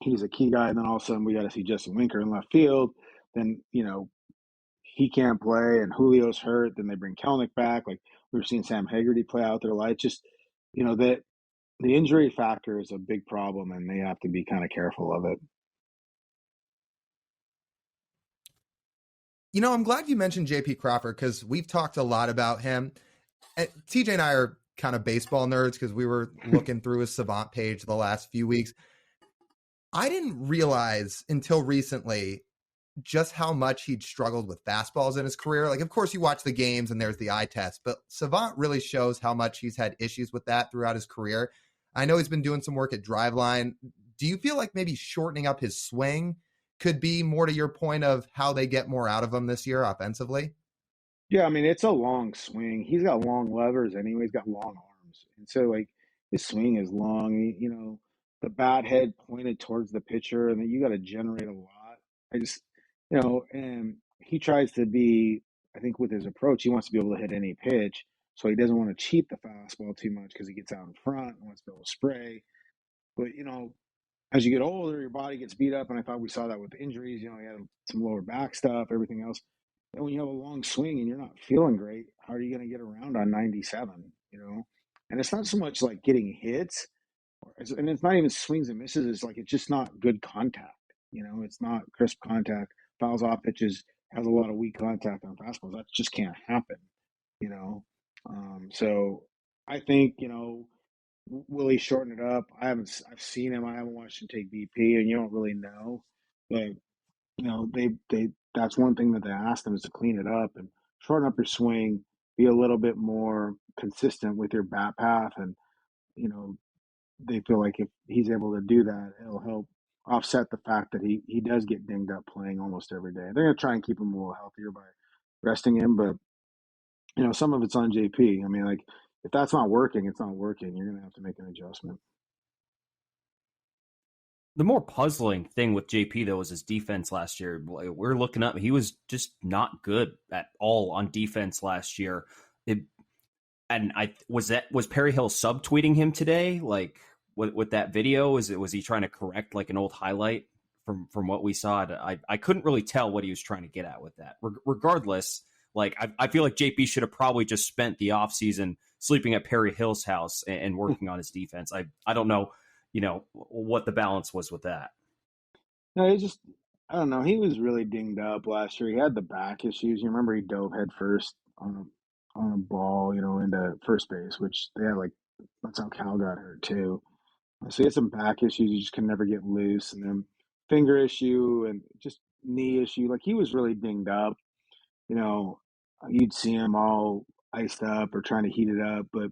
He's a key guy, and then all of a sudden we got to see Justin Winker in left field. Then, he can't play, and Julio's hurt. Then they bring Kelnick back. Like, we were seeing Sam Haggerty play out there. Like, just, that the injury factor is a big problem, and they have to be kind of careful of it. I'm glad you mentioned JP Crawford because we've talked a lot about him. And TJ and I are kind of baseball nerds because we were looking through his Savant page the last few weeks. I didn't realize until recently just how much he'd struggled with fastballs in his career. Like, of course, you watch the games and there's the eye test, but Savant really shows how much he's had issues with that throughout his career. I know he's been doing some work at Driveline. Do you feel like maybe shortening up his swing could be more to your point of how they get more out of him this year offensively? Yeah, I mean, it's a long swing. He's got long levers anyway. He's got long arms. And so, like, his swing is long. The bat head pointed towards the pitcher, and then you got to generate a lot. I just, and he tries to be, I think with his approach, he wants to be able to hit any pitch. So he doesn't want to cheat the fastball too much because he gets out in front and wants to be able to spray. But, as you get older, your body gets beat up. And I thought we saw that with injuries. He had some lower back stuff, everything else. And when you have a long swing and you're not feeling great, how are you going to get around on 97? And it's not so much like getting hits, and it's not even swings and misses. It's like it's just not good contact. It's not crisp contact. Fouls off pitches, has a lot of weak contact on fastballs. That just can't happen. You know, so I think will he shorten it up? I've seen him. I haven't watched him take BP, and you don't really know, but they that's one thing that they asked them is to clean it up and shorten up your swing, be a little bit more consistent with your bat path, and you know they feel like if he's able to do that, it'll help offset the fact that he does get dinged up playing almost every day. They're gonna try and keep him a little healthier by resting him, but some of it's on JP. I mean, like if that's not working, it's not working. You're gonna have to make an adjustment. The more puzzling thing with JP though was his defense last year. We're looking up; he was just not good at all on defense last year. And I was Perry Hill subtweeting him today, like with that video. Was he trying to correct like an old highlight from what we saw? I couldn't really tell what he was trying to get at with that. Regardless, like I feel like JP should have probably just spent the offseason sleeping at Perry Hill's house and working on his defense. I don't know, what the balance was with that. No, I don't know. He was really dinged up last year. He had the back issues. You remember he dove head first on a ball, into first base, which they had like that's how Cal got hurt too. So he had some back issues. You just can never get loose, and then finger issue and just knee issue. Like he was really dinged up. You know, you'd see him all iced up or trying to heat it up, but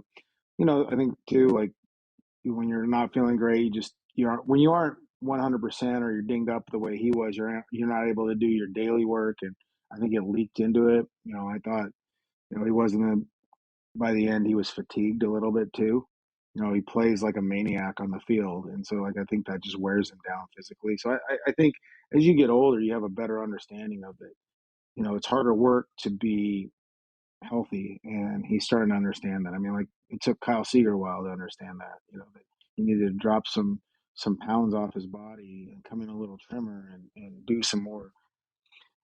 I think too, like when you're not feeling great, when you aren't 100% or you're dinged up the way he was, you're not able to do your daily work, and I think it leaked into it. I thought he wasn't by the end he was fatigued a little bit too. He plays like a maniac on the field, and so like I think that just wears him down physically. So I think as you get older, you have a better understanding of it. It's harder work to be healthy, and he's starting to understand that. I mean, like it took Kyle Seager a while to understand that. That he needed to drop some pounds off his body and come in a little trimmer and do some more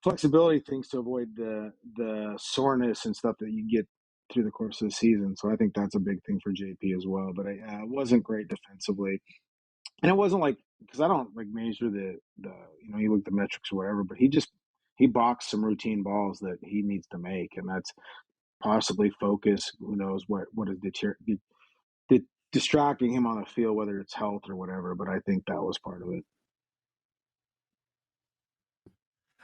flexibility things to avoid the soreness and stuff that you get through the course of the season. So I think that's a big thing for JP as well. But it wasn't great defensively, and it wasn't like because I don't like measure the you look at the metrics or whatever, but he boxed some routine balls that he needs to make, and that's possibly focus. Who knows what is distracting him on the field, whether it's health or whatever. But I think that was part of it.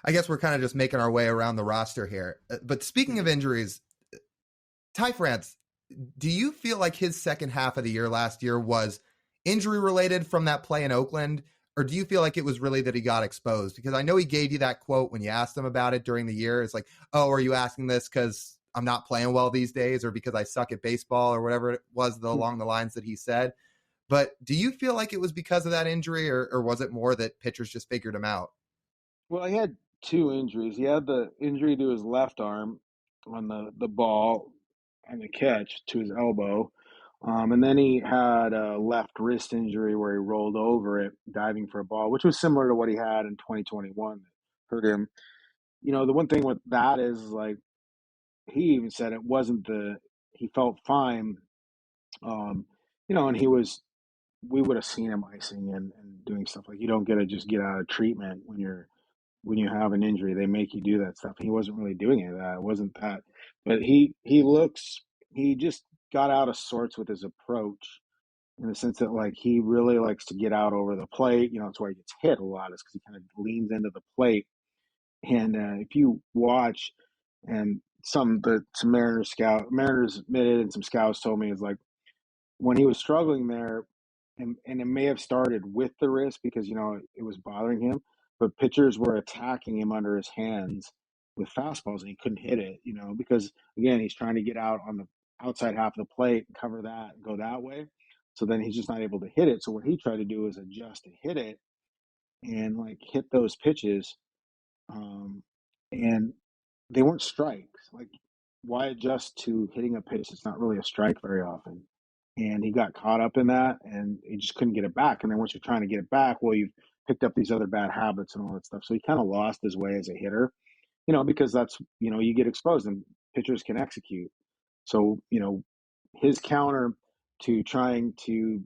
I guess we're kind of just making our way around the roster here. But speaking of injuries, Ty France, do you feel like his second half of the year last year was injury related from that play in Oakland? Or do you feel like it was really that he got exposed? Because I know he gave you that quote when you asked him about it during the year. It's like, oh, are you asking this because I'm not playing well these days or because I suck at baseball or whatever it was along the lines that he said? But do you feel like it was because of that injury or was it more that pitchers just figured him out? Well, he had two injuries. He had the injury to his left arm on the ball and the catch to his elbow. And then he had a left wrist injury where he rolled over it diving for a ball, which was similar to what he had in 2021 that hurt him. The one thing with that is like he even said it wasn't he felt fine. And we would have seen him icing and doing stuff like you don't get to just get out of treatment when you're when you have an injury, they make you do that stuff. He wasn't really doing any of that. It wasn't that, but he just got out of sorts with his approach in the sense that like he really likes to get out over the plate. You know, it's where he gets hit a lot is because he kind of leans into the plate. And if you watch, and some Mariners admitted, and some scouts told me is like when he was struggling there, and it may have started with the wrist because it was bothering him, but pitchers were attacking him under his hands with fastballs, and he couldn't hit it. Because again, he's trying to get out on the outside half of the plate, and cover that, and go that way. So then he's just not able to hit it. So what he tried to do is adjust to hit it and like hit those pitches, and they weren't strikes. Like, why adjust to hitting a pitch? It's not really a strike very often. And he got caught up in that, and he just couldn't get it back. And then once you're trying to get it back, well, you've picked up these other bad habits and all that stuff. So he kind of lost his way as a hitter, because that's, you get exposed and pitchers can execute. So, his counter to trying to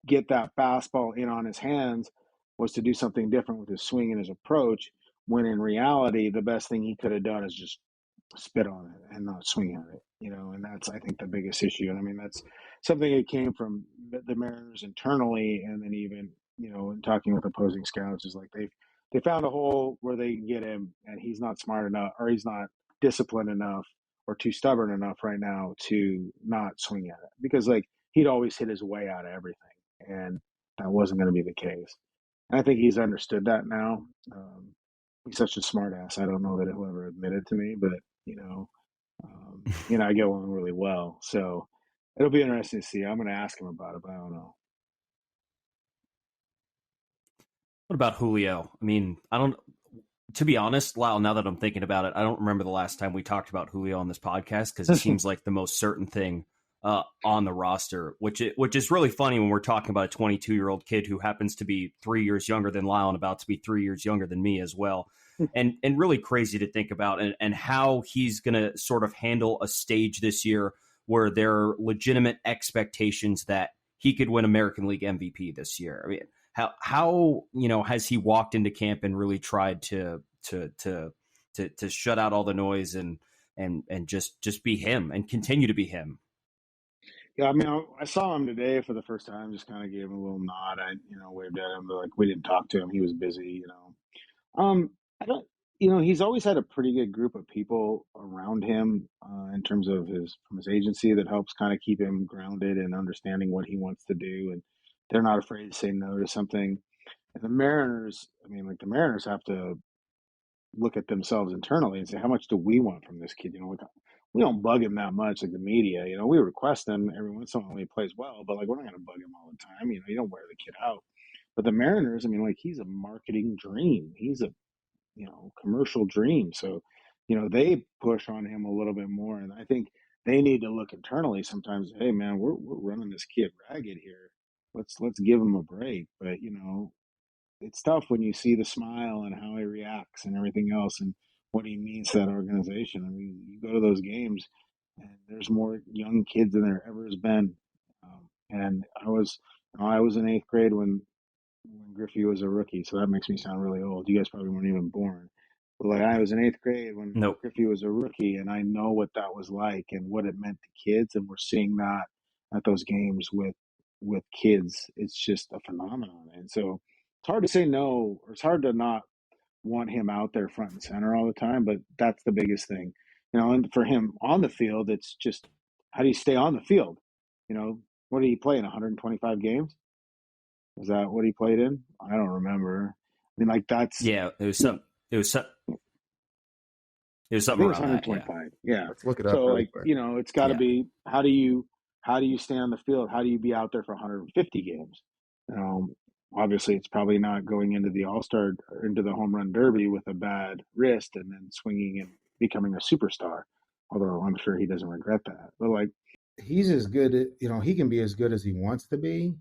get that fastball in on his hands was to do something different with his swing and his approach, when in reality, the best thing he could have done is just spit on it and not swing at it, and that's, I think, the biggest issue. And I mean, that's something that came from the Mariners internally, and then even, in talking with opposing scouts, is like they found a hole where they can get him, and he's not smart enough, or he's not disciplined enough, or too stubborn enough right now to not swing at it, because like he'd always hit his way out of everything, and that wasn't going to be the case. And I think he's understood that now. He's such a smart ass. I don't know that he'll ever admit it to me, but I get along really well. So it'll be interesting to see. I'm going to ask him about it, but I don't know. What about Julio? I mean, to be honest, Lyle, now that I'm thinking about it, I don't remember the last time we talked about Julio on this podcast, because it seems like the most certain thing on the roster, which is really funny when we're talking about a 22-year-old kid who happens to be 3 years younger than Lyle and about to be 3 years younger than me as well. And really crazy to think about, and how he's going to sort of handle a stage this year where there are legitimate expectations that he could win American League MVP this year. I mean, how has he walked into camp and really tried to shut out all the noise and just be him and continue to be him? Yeah, I mean, I saw him today for the first time. Just kind of gave him a little nod. I waved at him, but like we didn't talk to him. He was busy. I don't. He's always had a pretty good group of people around him in terms of from his agency that helps kind of keep him grounded and understanding what he wants to do, and they're not afraid to say no to something. And the Mariners, I mean, like the Mariners have to look at themselves internally and say, how much do we want from this kid? We don't bug him that much, like the media. We request him every once in a while when he plays well, but like we're not going to bug him all the time. You don't wear the kid out. But the Mariners, I mean, like he's a marketing dream. He's a commercial dream. So, they push on him a little bit more, and I think they need to look internally sometimes. Hey, man, we're running this kid ragged here. Let's give him a break. But it's tough when you see the smile and how he reacts and everything else, and what he means to that organization. I mean, you go to those games, and there's more young kids than there ever has been. And I was in eighth grade when Griffey was a rookie, so that makes me sound really old. You guys probably weren't even born. But like I was in eighth grade when Nope. Griffey was a rookie, and I know what that was like and what it meant to kids, and we're seeing that at those games with kids. It's just a phenomenon. And so it's hard to say no, or it's hard to not want him out there front and center all the time, but that's the biggest thing. And for him on the field, it's just how do you stay on the field? What did he play in 125 games? Is that what he played in? I don't remember. I mean, like that's It was something I think it was around that. 125. Yeah. Let's look it up. So Really like, quick. It's got to be how do you stay on the field? How do you be out there for 150 games? Obviously, it's probably not going into the All-Star or into the home run derby with a bad wrist and then swinging and becoming a superstar. Although I'm sure he doesn't regret that. But like, he's as good. He can be as good as he wants to be,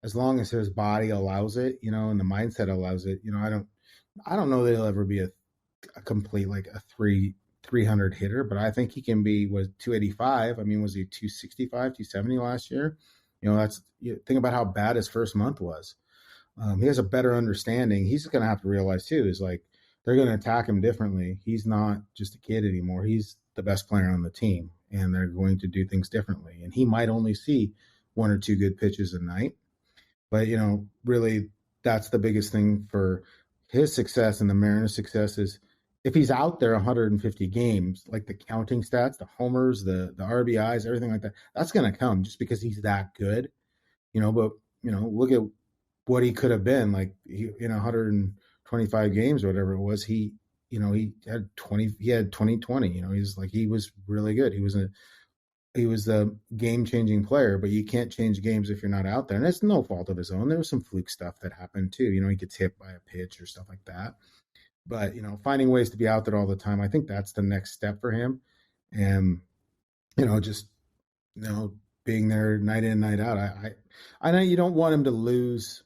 as long as his body allows it, and the mindset allows it. I don't know that he'll ever be a complete like a 300 hitter, but I think he can be. Was 285. I mean, was he 265, 270 last year? Think about how bad his first month was. He has a better understanding. He's going to have to realize too is like they're going to attack him differently. He's not just a kid anymore. He's the best player on the team, and they're going to do things differently. And he might only see one or two good pitches a night, but really, that's the biggest thing for his success and the Mariners' success is if he's out there 150 games, like the counting stats, the homers, the RBIs, everything like that, that's going to come just because he's that good, But look at what he could have been like in 125 games or whatever it was. He had 20. He had 2020. He was really good. He was a game-changing player, but you can't change games if you're not out there. And it's no fault of his own. There was some fluke stuff that happened too. He gets hit by a pitch or stuff like that. But, finding ways to be out there all the time, I think that's the next step for him. And, just, being there night in, night out. I know you don't want him to lose.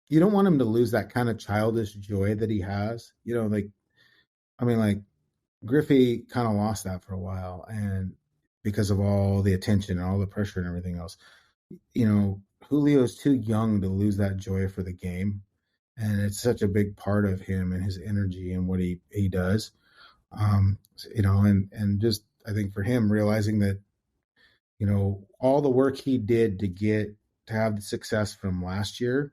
You don't want him to lose that kind of childish joy that he has. Griffey kind of lost that for a while. And because of all the attention and all the pressure and everything else, Julio's too young to lose that joy for the game. And it's such a big part of him and his energy and what he does. And just, I think for him realizing that, all the work he did to have the success from last year,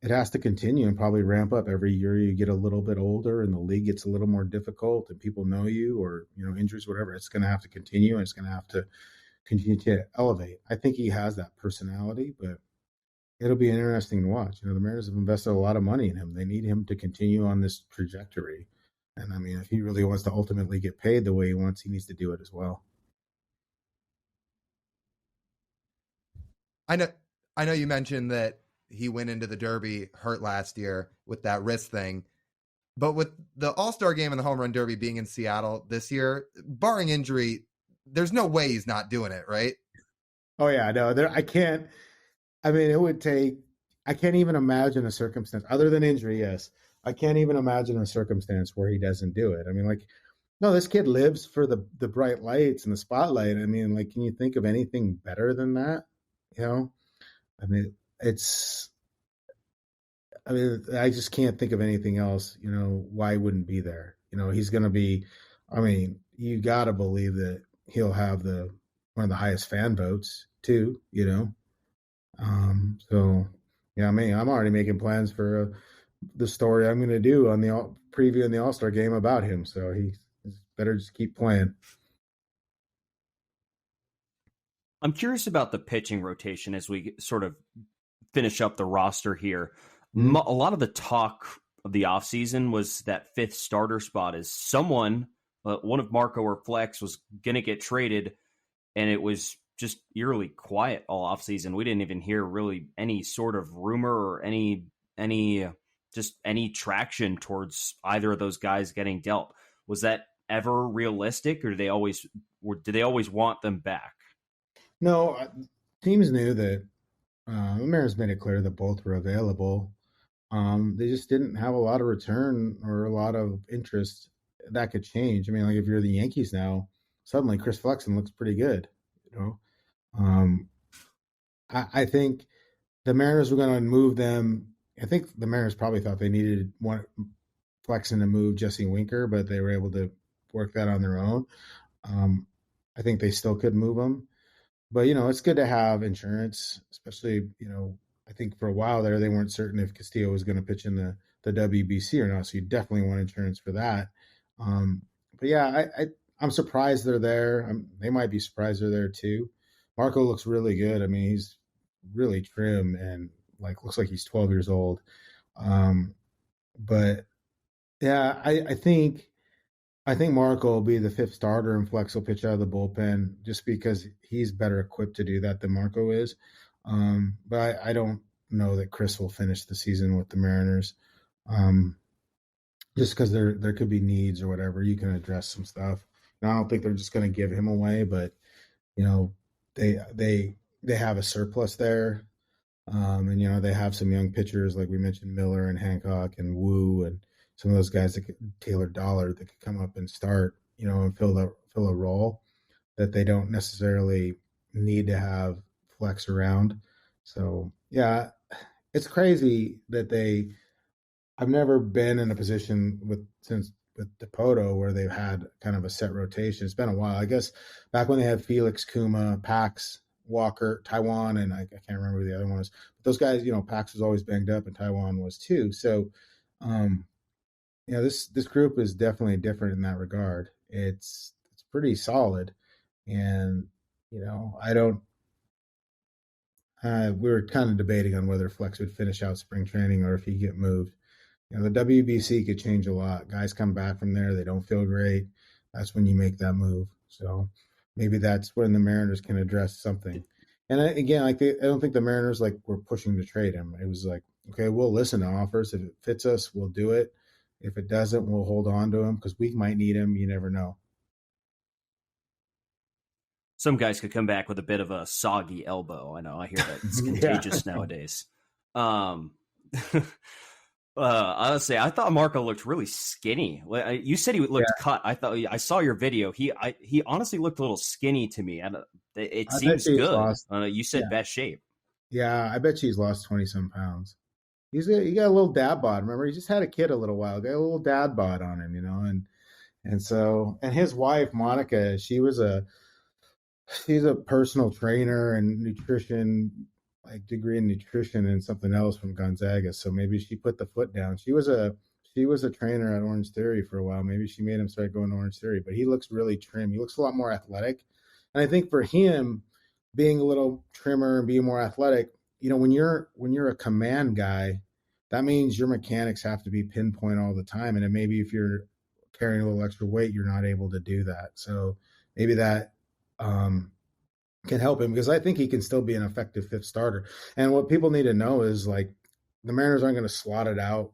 it has to continue and probably ramp up every year. You get a little bit older and the league gets a little more difficult and people know you or, injuries, whatever. It's going to have to continue and it's going to have to continue to elevate. I think he has that personality, but it'll be interesting to watch. The Mariners have invested a lot of money in him. They need him to continue on this trajectory. And if he really wants to ultimately get paid the way he wants, he needs to do it as well. I know you mentioned that he went into the Derby hurt last year with that wrist thing, but with the All-Star game and the Home Run Derby being in Seattle this year, barring injury, there's no way he's not doing it, right? Oh yeah, no, I can't. It would take. I can't even imagine a circumstance other than injury. Yes, I can't even imagine a circumstance where he doesn't do it. No, this kid lives for the bright lights and the spotlight. Can you think of anything better than that? It's. I just can't think of anything else. Why he wouldn't be there? He's going to be. You got to believe that he'll have one of the highest fan votes too. So yeah, I'm already making plans for the story I'm going to do on the preview in the All-Star game about him. So he better just keep playing. I'm curious about the pitching rotation as we sort of finish up the roster here. Mm-hmm. A lot of the talk of the offseason was that fifth starter spot is someone, one of Marco or Flex was going to get traded, and it was just eerily quiet all offseason. We didn't even hear really any sort of rumor or any traction towards either of those guys getting dealt. Was that ever realistic, or did they always want them back? No, teams knew that the Mariners made it clear that both were available. They just didn't have a lot of return or a lot of interest. That could change. If you're the Yankees now, suddenly Chris Flexen looks pretty good. I think the Mariners were going to move them. I think the Mariners probably thought they needed one Flexen to move Jesse Winker, but they were able to work that on their own. I think they still could move them. But, it's good to have insurance, especially, I think for a while there, they weren't certain if Castillo was going to pitch in the WBC or not. So you definitely want insurance for that. But yeah, I'm surprised they're there. They might be surprised they're there too. Marco looks really good. He's really trim and looks like he's 12 years old. But yeah, I think Marco will be the fifth starter and Flex will pitch out of the bullpen just because he's better equipped to do that than Marco is. But I don't know that Chris will finish the season with the Mariners. Just because there could be needs or whatever, you can address some stuff. And I don't think they're just going to give him away, but they have a surplus there. And they have some young pitchers like we mentioned, Miller and Hancock and Wu and some of those guys that Taylor Dollar that could come up and start, and fill a role that they don't necessarily need to have Flex around. So yeah, it's crazy that they I've never been in a position with Dipoto where they've had kind of a set rotation. It's been a while. I guess back when they had Felix, Kuma, Pax, Walker, Taiwan, and I can't remember who the other one was. But those guys, Pax was always banged up, and Taiwan was too. So, um, this group is definitely different in that regard. It's pretty solid, and I don't. We were kind of debating on whether Flex would finish out spring training or if he'd get moved. The WBC could change a lot. Guys come back from there, they don't feel great. That's when you make that move. So maybe that's when the Mariners can address something. And again, I don't think the Mariners were pushing to trade him. It was like, okay, we'll listen to offers. If it fits us, we'll do it. If it doesn't, we'll hold on to him because we might need him. You never know. Some guys could come back with a bit of a soggy elbow. I know. I hear that it's contagious nowadays. Honestly, I thought Marco looked really skinny. You said he looked cut. I saw your video. He honestly looked a little skinny to me. It seems good. You said best shape. Yeah, I bet he's lost 20-some pounds. He got a little dad bod. Remember, he just had a kid a little while ago. Got a little dad bod on him, and his wife Monica, she's a personal trainer and nutrition, degree in nutrition and something else from Gonzaga. So maybe she put the foot down. She was a trainer at Orange Theory for a while. Maybe she made him start going to Orange Theory, but he looks really trim. He looks a lot more athletic. And I think for him, being a little trimmer and being more athletic, when you're a command guy, that means your mechanics have to be pinpoint all the time. And then maybe if you're carrying a little extra weight, you're not able to do that. So maybe that can help him, because I think he can still be an effective fifth starter. And what people need to know is the Mariners aren't going to slot it out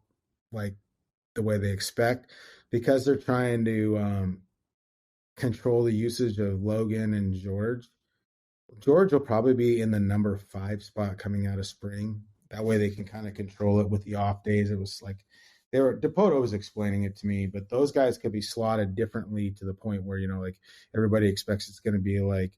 the way they expect, because they're trying to control the usage of Logan and George. George will probably be in the number 5 spot coming out of spring. That way they can kind of control it with the off days. It was Dipoto was explaining it to me, but those guys could be slotted differently to the point where, everybody expects it's going to be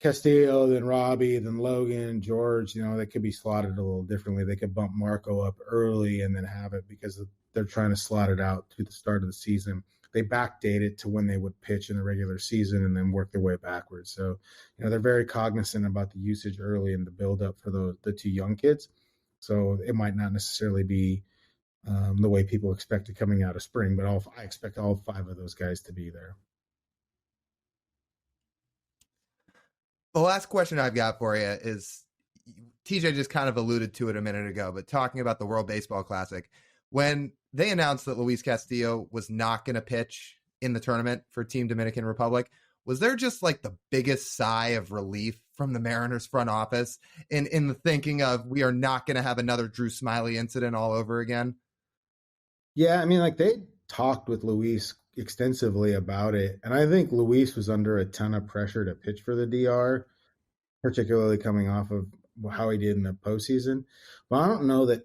Castillo, then Robbie, then Logan, George. They could be slotted a little differently. They could bump Marco up early and then have it, because they're trying to slot it out to the start of the season. They backdate it to when they would pitch in the regular season and then work their way backwards. So, they're very cognizant about the usage early and the buildup for the two young kids. So it might not necessarily be the way people expect it coming out of spring, but I expect all 5 of those guys to be there. The last question I've got for you is, TJ just kind of alluded to it a minute ago, but talking about the World Baseball Classic, when they announced that Luis Castillo was not going to pitch in the tournament for Team Dominican Republic, was there just the biggest sigh of relief from the Mariners front office in the thinking of, we are not going to have another Drew Smiley incident all over again? Yeah, I mean, they talked with Luis extensively about it, and I think Luis was under a ton of pressure to pitch for the DR, particularly coming off of how he did in the postseason. But I don't know that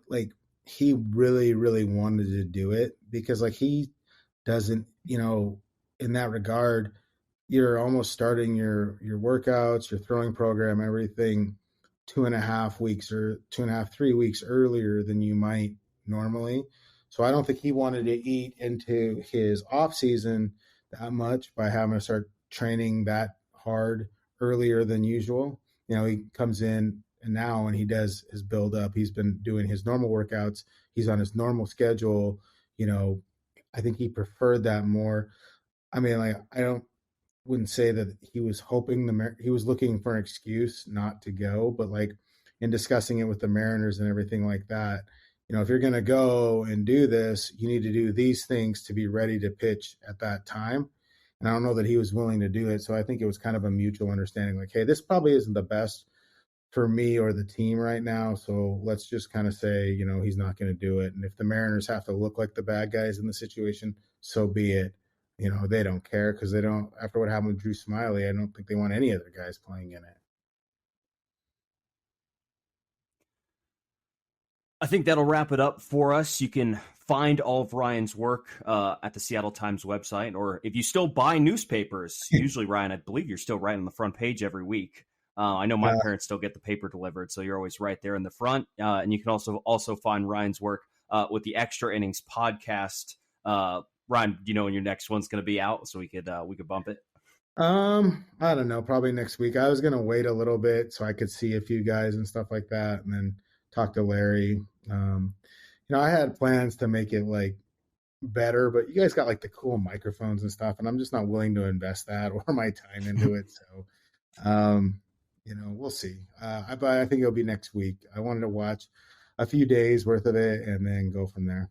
he really, really wanted to do it, because he doesn't, in that regard, you're almost starting your workouts, your throwing program, everything 2.5 weeks or 2.5, 3 weeks earlier than you might normally. So I don't think he wanted to eat into his off season that much by having to start training that hard earlier than usual. He comes in and he does his build up. He's been doing his normal workouts. He's on his normal schedule. I think he preferred that more. I mean, I wouldn't say that he was hoping he was looking for an excuse not to go, but in discussing it with the Mariners and everything like that, if you're going to go and do this, you need to do these things to be ready to pitch at that time. And I don't know that he was willing to do it. So I think it was kind of a mutual understanding, hey, this probably isn't the best for me or the team right now. So let's just kind of say, he's not going to do it. And if the Mariners have to look like the bad guys in the situation, so be it. They don't care, because they don't, after what happened with Drew Smiley, I don't think they want any other guys playing in it. I think that'll wrap it up for us. You can find all of Ryan's work at the Seattle Times website, or if you still buy newspapers, usually, Ryan, I believe you're still right on the front page every week. I know my parents still get the paper delivered, so you're always right there in the front. And you can also find Ryan's work with the Extra Innings podcast. Ryan, do you know when your next one's going to be out so we could bump it? I don't know, probably next week. I was gonna wait a little bit so I could see a few guys and stuff like that, and then talk to Larry. I had plans to make it like better, but you guys got like the cool microphones and stuff, and I'm just not willing to invest that or my time into it. So, we'll see. But I think it'll be next week. I wanted to watch a few days worth of it and then go from there.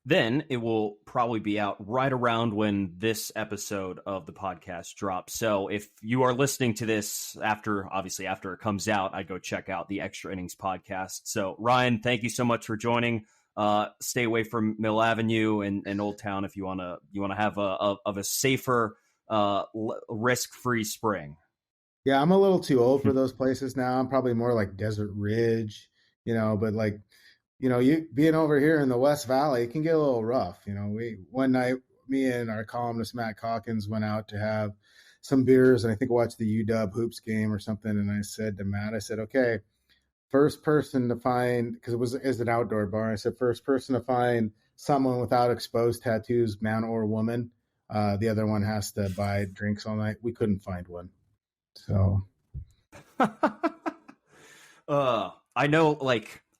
Then it will probably be out right around when this episode of the podcast drops. So if you are listening to this after it comes out, I'd go check out the Extra Innings podcast. So Ryan, thank you so much for joining. Stay away from Mill Avenue and Old Town if you want to have a safer, risk-free spring. Yeah, I'm a little too old for those places now. I'm probably more like Desert Ridge, but like, you being over here in the West Valley, it can get a little rough. One night, me and our columnist Matt Calkins went out to have some beers, and I think watched the UW hoops game or something. And I said to Matt, okay, first person to find, because it's an outdoor bar. I said, first person to find someone without exposed tattoos, man or woman. The other one has to buy drinks all night. We couldn't find one, so. I know,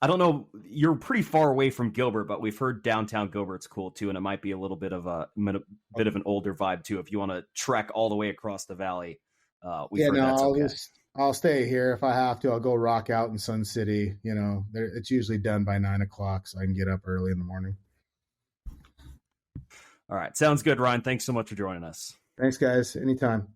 I don't know, you're pretty far away from Gilbert, but we've heard downtown Gilbert's cool too, and it might be a little bit of an older vibe too. If you want to trek all the way across the valley, I'll stay here if I have to. I'll go rock out in Sun City. It's usually done by 9:00, so I can get up early in the morning. All right, sounds good, Ryan. Thanks so much for joining us. Thanks, guys. Anytime.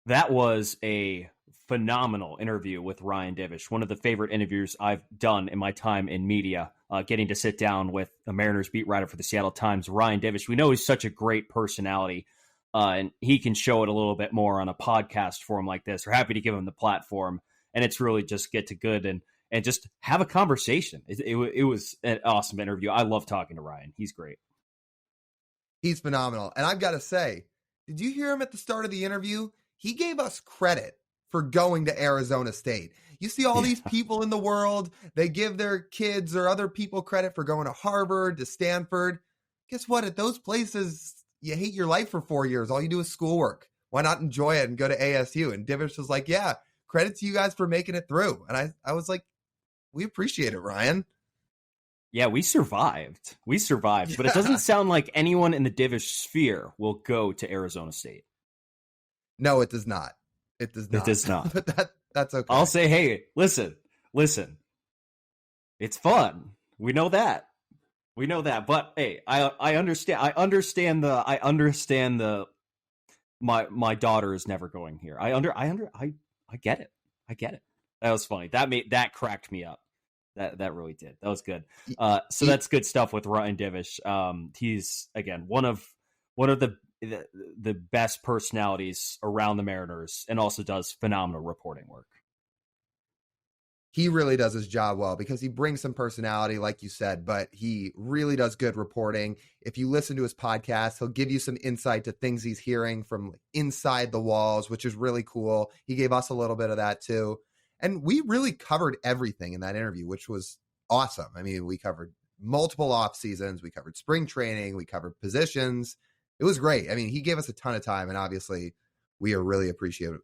That was a phenomenal interview with Ryan Divish, one of the favorite interviews I've done in my time in media, getting to sit down with a Mariners beat writer for the Seattle Times, Ryan Divish. We know he's such a great personality, and he can show it a little bit more on a podcast forum like this. We're happy to give him the platform, and it's really just get to good and just have a conversation. It was an awesome interview. I love talking to Ryan. He's great. He's phenomenal. And I've got to say, did you hear him at the start of the interview? He gave us credit for going to Arizona State. You see all these people in the world, they give their kids or other people credit for going to Harvard, to Stanford. Guess what? At those places, you hate your life for 4 years. All you do is schoolwork. Why not enjoy it and go to ASU? And Divish was like, yeah, credit to you guys for making it through. And I was like, we appreciate it, Ryan. Yeah, we survived. But it doesn't sound like anyone in the Divish sphere will go to Arizona State. No, it does not. It does not. But that's okay. I'll say, hey, listen. It's fun. We know that. But hey, I understand the my daughter is never going here. I get it. That was funny. That cracked me up. That really did. That was good. So that's good stuff with Ryan Divish. He's again one of the best personalities around the Mariners, and also does phenomenal reporting work. He really does his job well because he brings some personality, like you said, but he really does good reporting. If you listen to his podcast, he'll give you some insight to things he's hearing from inside the walls, which is really cool. He gave us a little bit of that too. And we really covered everything in that interview, which was awesome. I mean, we covered multiple off seasons. We covered spring training. We covered positions. It was great. I mean, he gave us a ton of time, and obviously we are really appreciative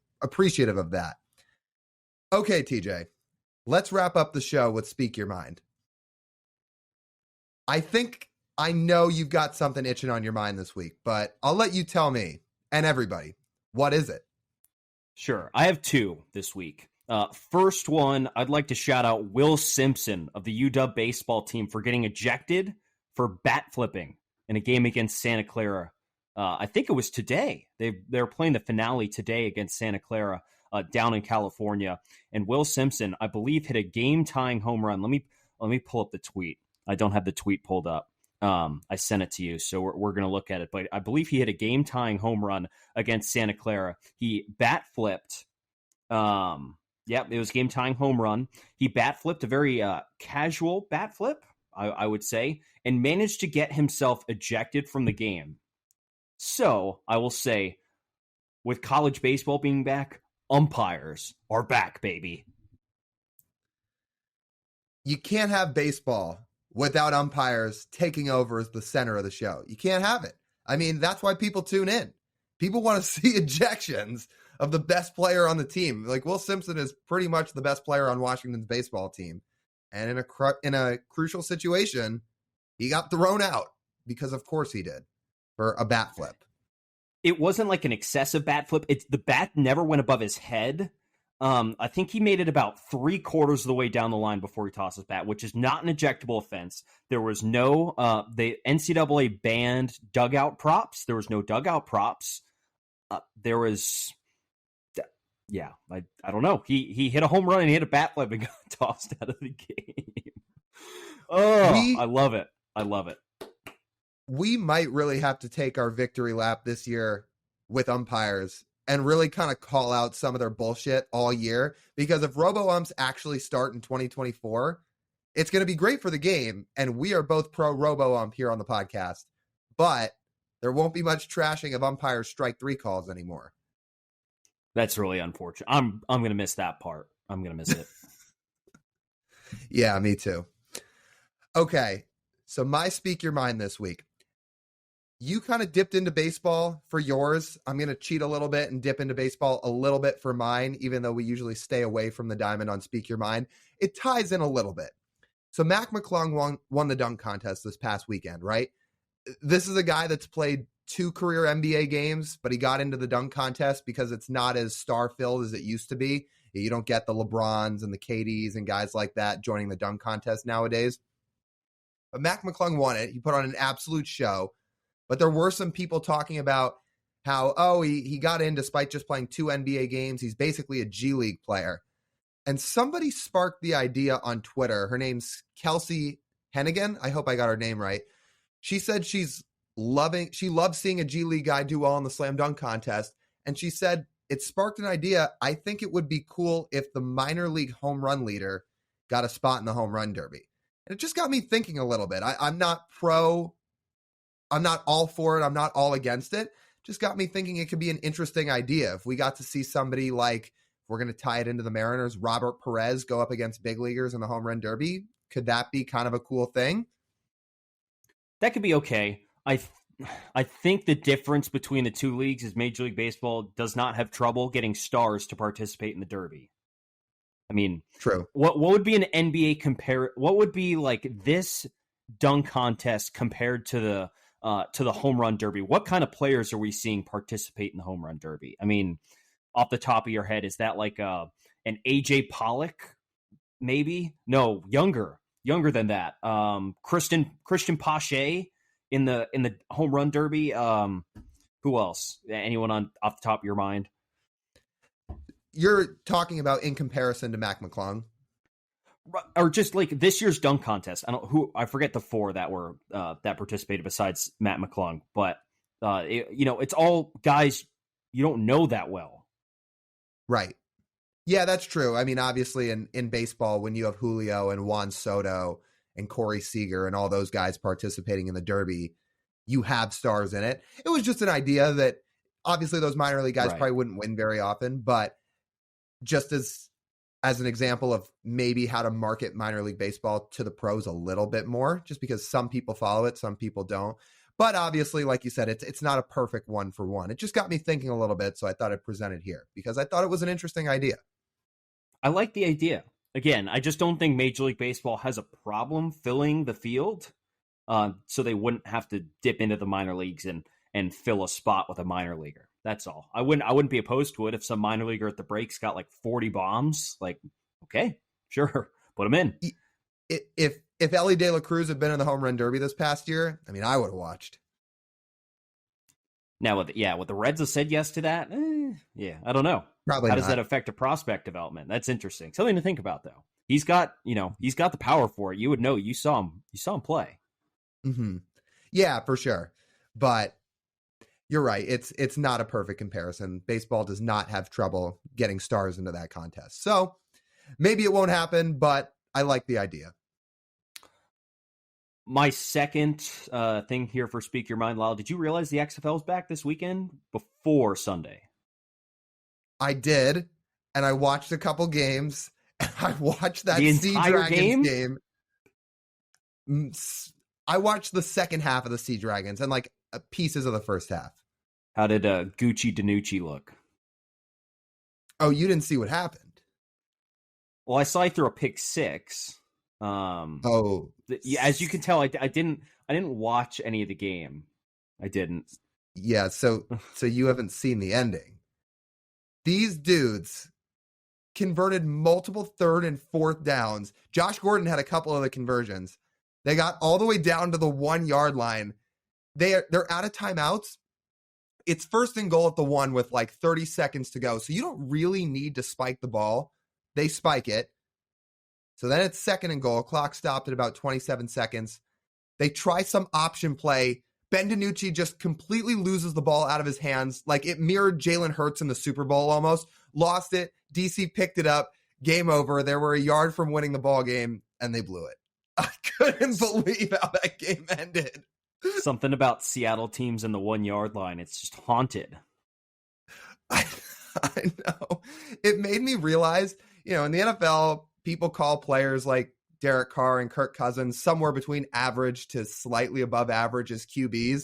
of that. Okay, TJ, let's wrap up the show with Speak Your Mind. I think I know you've got something itching on your mind this week, but I'll let you tell me and everybody, what is it? Sure. I have two this week. First one, I'd like to shout out Will Simpson of the UW baseball team for getting ejected for bat flipping in a game against Santa Clara. I think it was today. They're playing the finale today against Santa Clara down in California. And Will Simpson, I believe, hit a game-tying home run. Let me pull up the tweet. I don't have the tweet pulled up. I sent it to you, so we're going to look at it. But I believe he hit a game-tying home run against Santa Clara. He bat flipped. It was game-tying home run. He bat flipped, a very casual bat flip, I would say, and managed to get himself ejected from the game. So I will say, with college baseball being back, umpires are back, baby. you can't have baseball without umpires taking over as the center of the show. You can't have it. I mean, that's why people tune in. People want to see ejections of the best player on the team. Like, Will Simpson is pretty much the best player on Washington's baseball team. And in a crucial situation, he got thrown out because, of course, he did, for a bat flip. It wasn't like an excessive bat flip. The bat never went above his head. I think he made it about 3/4 of the way down the line before he tossed his bat, which is not an ejectable offense. There was no, the NCAA banned dugout props. There was no dugout props. There was, yeah, I don't know. He hit a home run and he hit a bat flip and got tossed out of the game. I love it. I love it. We might really have to take our victory lap this year with umpires and really kind of call out some of their bullshit all year, because if robo-umps actually start in 2024, it's going to be great for the game, and we are both pro robo-ump here on the podcast, but there won't be much trashing of umpires' strike 3 calls anymore. That's really unfortunate. I'm going to miss that part. I'm going to miss it. Yeah, me too. Okay, so my Speak Your Mind this week. You kind of dipped into baseball for yours. I'm going to cheat a little bit and dip into baseball a little bit for mine, even though we usually stay away from the diamond on Speak Your Mind. It ties in a little bit. So Mac McClung won the dunk contest this past weekend, right? This is a guy that's played 2 career NBA games, but he got into the dunk contest because it's not as star-filled as it used to be. You don't get the LeBrons and the KDs and guys like that joining the dunk contest nowadays. But Mac McClung won it. He put on an absolute show. But there were some people talking about how, he got in despite just playing 2 NBA games. He's basically a G League player. And somebody sparked the idea on Twitter. Her name's Kelsey Hennigan. I hope I got her name right. She said she loves seeing a G League guy do well in the slam dunk contest. And she said it sparked an idea. I think it would be cool if the minor league home run leader got a spot in the home run derby. And it just got me thinking a little bit. I'm not all for it. I'm not all against it. Just got me thinking it could be an interesting idea. If we got to see somebody like, if we're going to tie it into the Mariners, Robert Perez go up against big leaguers in the home run derby, could that be kind of a cool thing? That could be okay. I think the difference between the 2 leagues is Major League Baseball does not have trouble getting stars to participate in the derby. I mean, true. What would be an NBA what would be like this dunk contest compared to the home run derby? What kind of players are we seeing participate in the home run derby? I mean, off the top of your head, is that like an AJ Pollock? Maybe? No, younger than that. Christian Pache in the home run derby. Who else? Anyone off the top of your mind? You're talking about in comparison to Mac McClung? Or just like this year's dunk contest. I forget the 4 that were that participated besides Matt McClung, but it's all guys you don't know that well. Right. Yeah, that's true. I mean, obviously in baseball, when you have Julio and Juan Soto and Corey Seager and all those guys participating in the derby, you have stars in it. It was just an idea that obviously those minor league guys probably wouldn't win very often, but just as an example of maybe how to market minor league baseball to the pros a little bit more, just because some people follow it, some people don't. But obviously, like you said, it's not a perfect 1-for-1. It just got me thinking a little bit, so I thought I'd present it here because I thought it was an interesting idea. I like the idea. Again, I just don't think Major League Baseball has a problem filling the field, so they wouldn't have to dip into the minor leagues and fill a spot with a minor leaguer. That's all. I wouldn't be opposed to it if some minor leaguer at the breaks got like 40 bombs. Like, okay, sure, put them in. If Ellie De La Cruz had been in the home run derby this past year, I mean, I would have watched. Now, with the Reds have said yes to that, I don't know. Probably How not. does that affect a prospect development? That's interesting. Something to think about, though. He's got the power for it. You would know. You saw him play. Mm-hmm. Yeah, for sure. But you're right. It's not a perfect comparison. Baseball does not have trouble getting stars into that contest. So maybe it won't happen, but I like the idea. My second thing here for Speak Your Mind, Lyle, did you realize the XFL is back this weekend before Sunday? I did, and I watched a couple games, and I watched that The Sea entire Dragons game. I watched the second half of the Sea Dragons and like pieces of the first half. How did Gucci Danucci look? Oh, you didn't see what happened? Well, I saw he threw a pick six. As you can tell, I didn't watch any of the game. I didn't. Yeah, so you haven't seen the ending. These dudes converted multiple third and fourth downs. Josh Gordon had a couple of the conversions. They got all the way down to the 1 yard line. They're out of timeouts. It's first and goal at the 1 with like 30 seconds to go. So you don't really need to spike the ball. They spike it. So then it's second and goal. Clock stopped at about 27 seconds. They try some option play. Ben DiNucci just completely loses the ball out of his hands. Like it mirrored Jalen Hurts in the Super Bowl almost. Lost it. DC picked it up. Game over. They were a yard from winning the ball game, and they blew it. I couldn't believe how that game ended. Something about Seattle teams in the 1 yard line. It's just haunted. I know. It made me realize, in the NFL, people call players like Derek Carr and Kirk Cousins somewhere between average to slightly above average as QBs.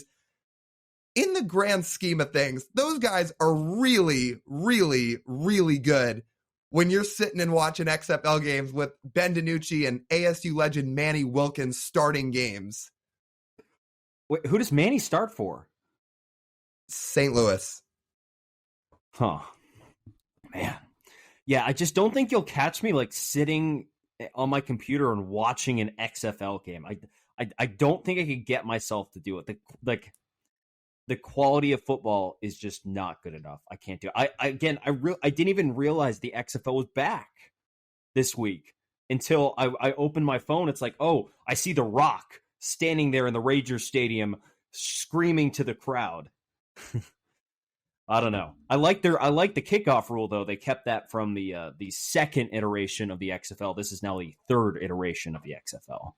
In the grand scheme of things, those guys are really, really, really good when you're sitting and watching XFL games with Ben DiNucci and ASU legend Manny Wilkins starting games. Wait, who does Manny start for? St. Louis. Huh. Man. Yeah, I just don't think you'll catch me like sitting on my computer and watching an XFL game. I don't think I could get myself to do it. The quality of football is just not good enough. I can't do it. I didn't even realize the XFL was back this week until I opened my phone. It's like, oh, I see The Rock standing there in the Rangers Stadium screaming to the crowd. I don't know. I like the kickoff rule though. They kept that from the second iteration of the XFL. This is now the third iteration of the XFL.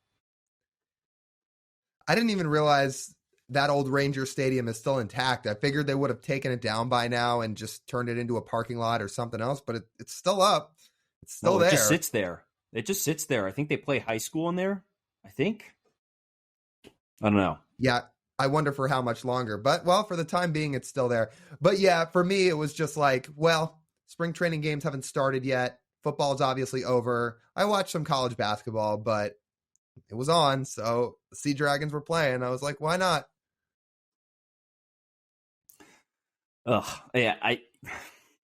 I didn't even realize that old Ranger Stadium is still intact. I figured they would have taken it down by now and just turned it into a parking lot or something else, but it's still up. It's still there. It just sits there. It just sits there. I think they play high school in there. I don't know. Yeah. I wonder for how much longer, but for the time being, it's still there. But yeah, for me, it was just like, spring training games haven't started yet. Football's obviously over. I watched some college basketball, but it was on. So the Sea Dragons were playing. I was like, why not? Ugh. Yeah.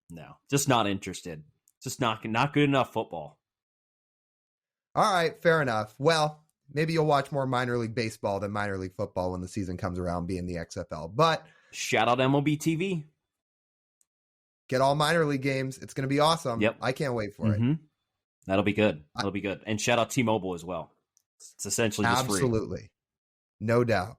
No, just not interested. Just not good enough football. All right. Fair enough. Well, maybe you'll watch more minor league baseball than minor league football when the season comes around, being the XFL. But shout out MLB TV. Get all minor league games. It's going to be awesome. Yep. I can't wait for it. That'll be good. That'll be good. And shout out T-Mobile as well. It's essentially just free. Absolutely. No doubt.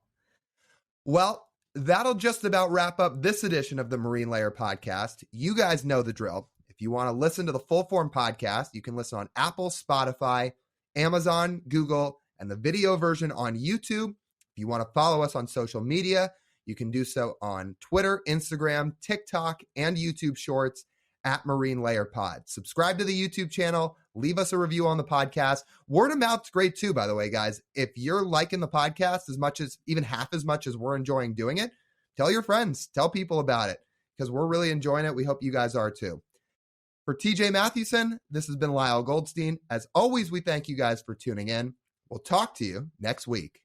Well, that'll just about wrap up this edition of the Marine Layer podcast. You guys know the drill. If you want to listen to the full form podcast, you can listen on Apple, Spotify, Amazon, Google, and the video version on YouTube. If you want to follow us on social media, you can do so on Twitter, Instagram, TikTok, and YouTube Shorts at Marine Layer Pod. Subscribe to the YouTube channel. Leave us a review on the podcast. Word of mouth's great too, by the way, guys. If you're liking the podcast as much as, even half as much as we're enjoying doing it, tell your friends, tell people about it, because we're really enjoying it. We hope you guys are too. For TJ Mathewson, this has been Lyle Goldstein. As always, we thank you guys for tuning in. We'll talk to you next week.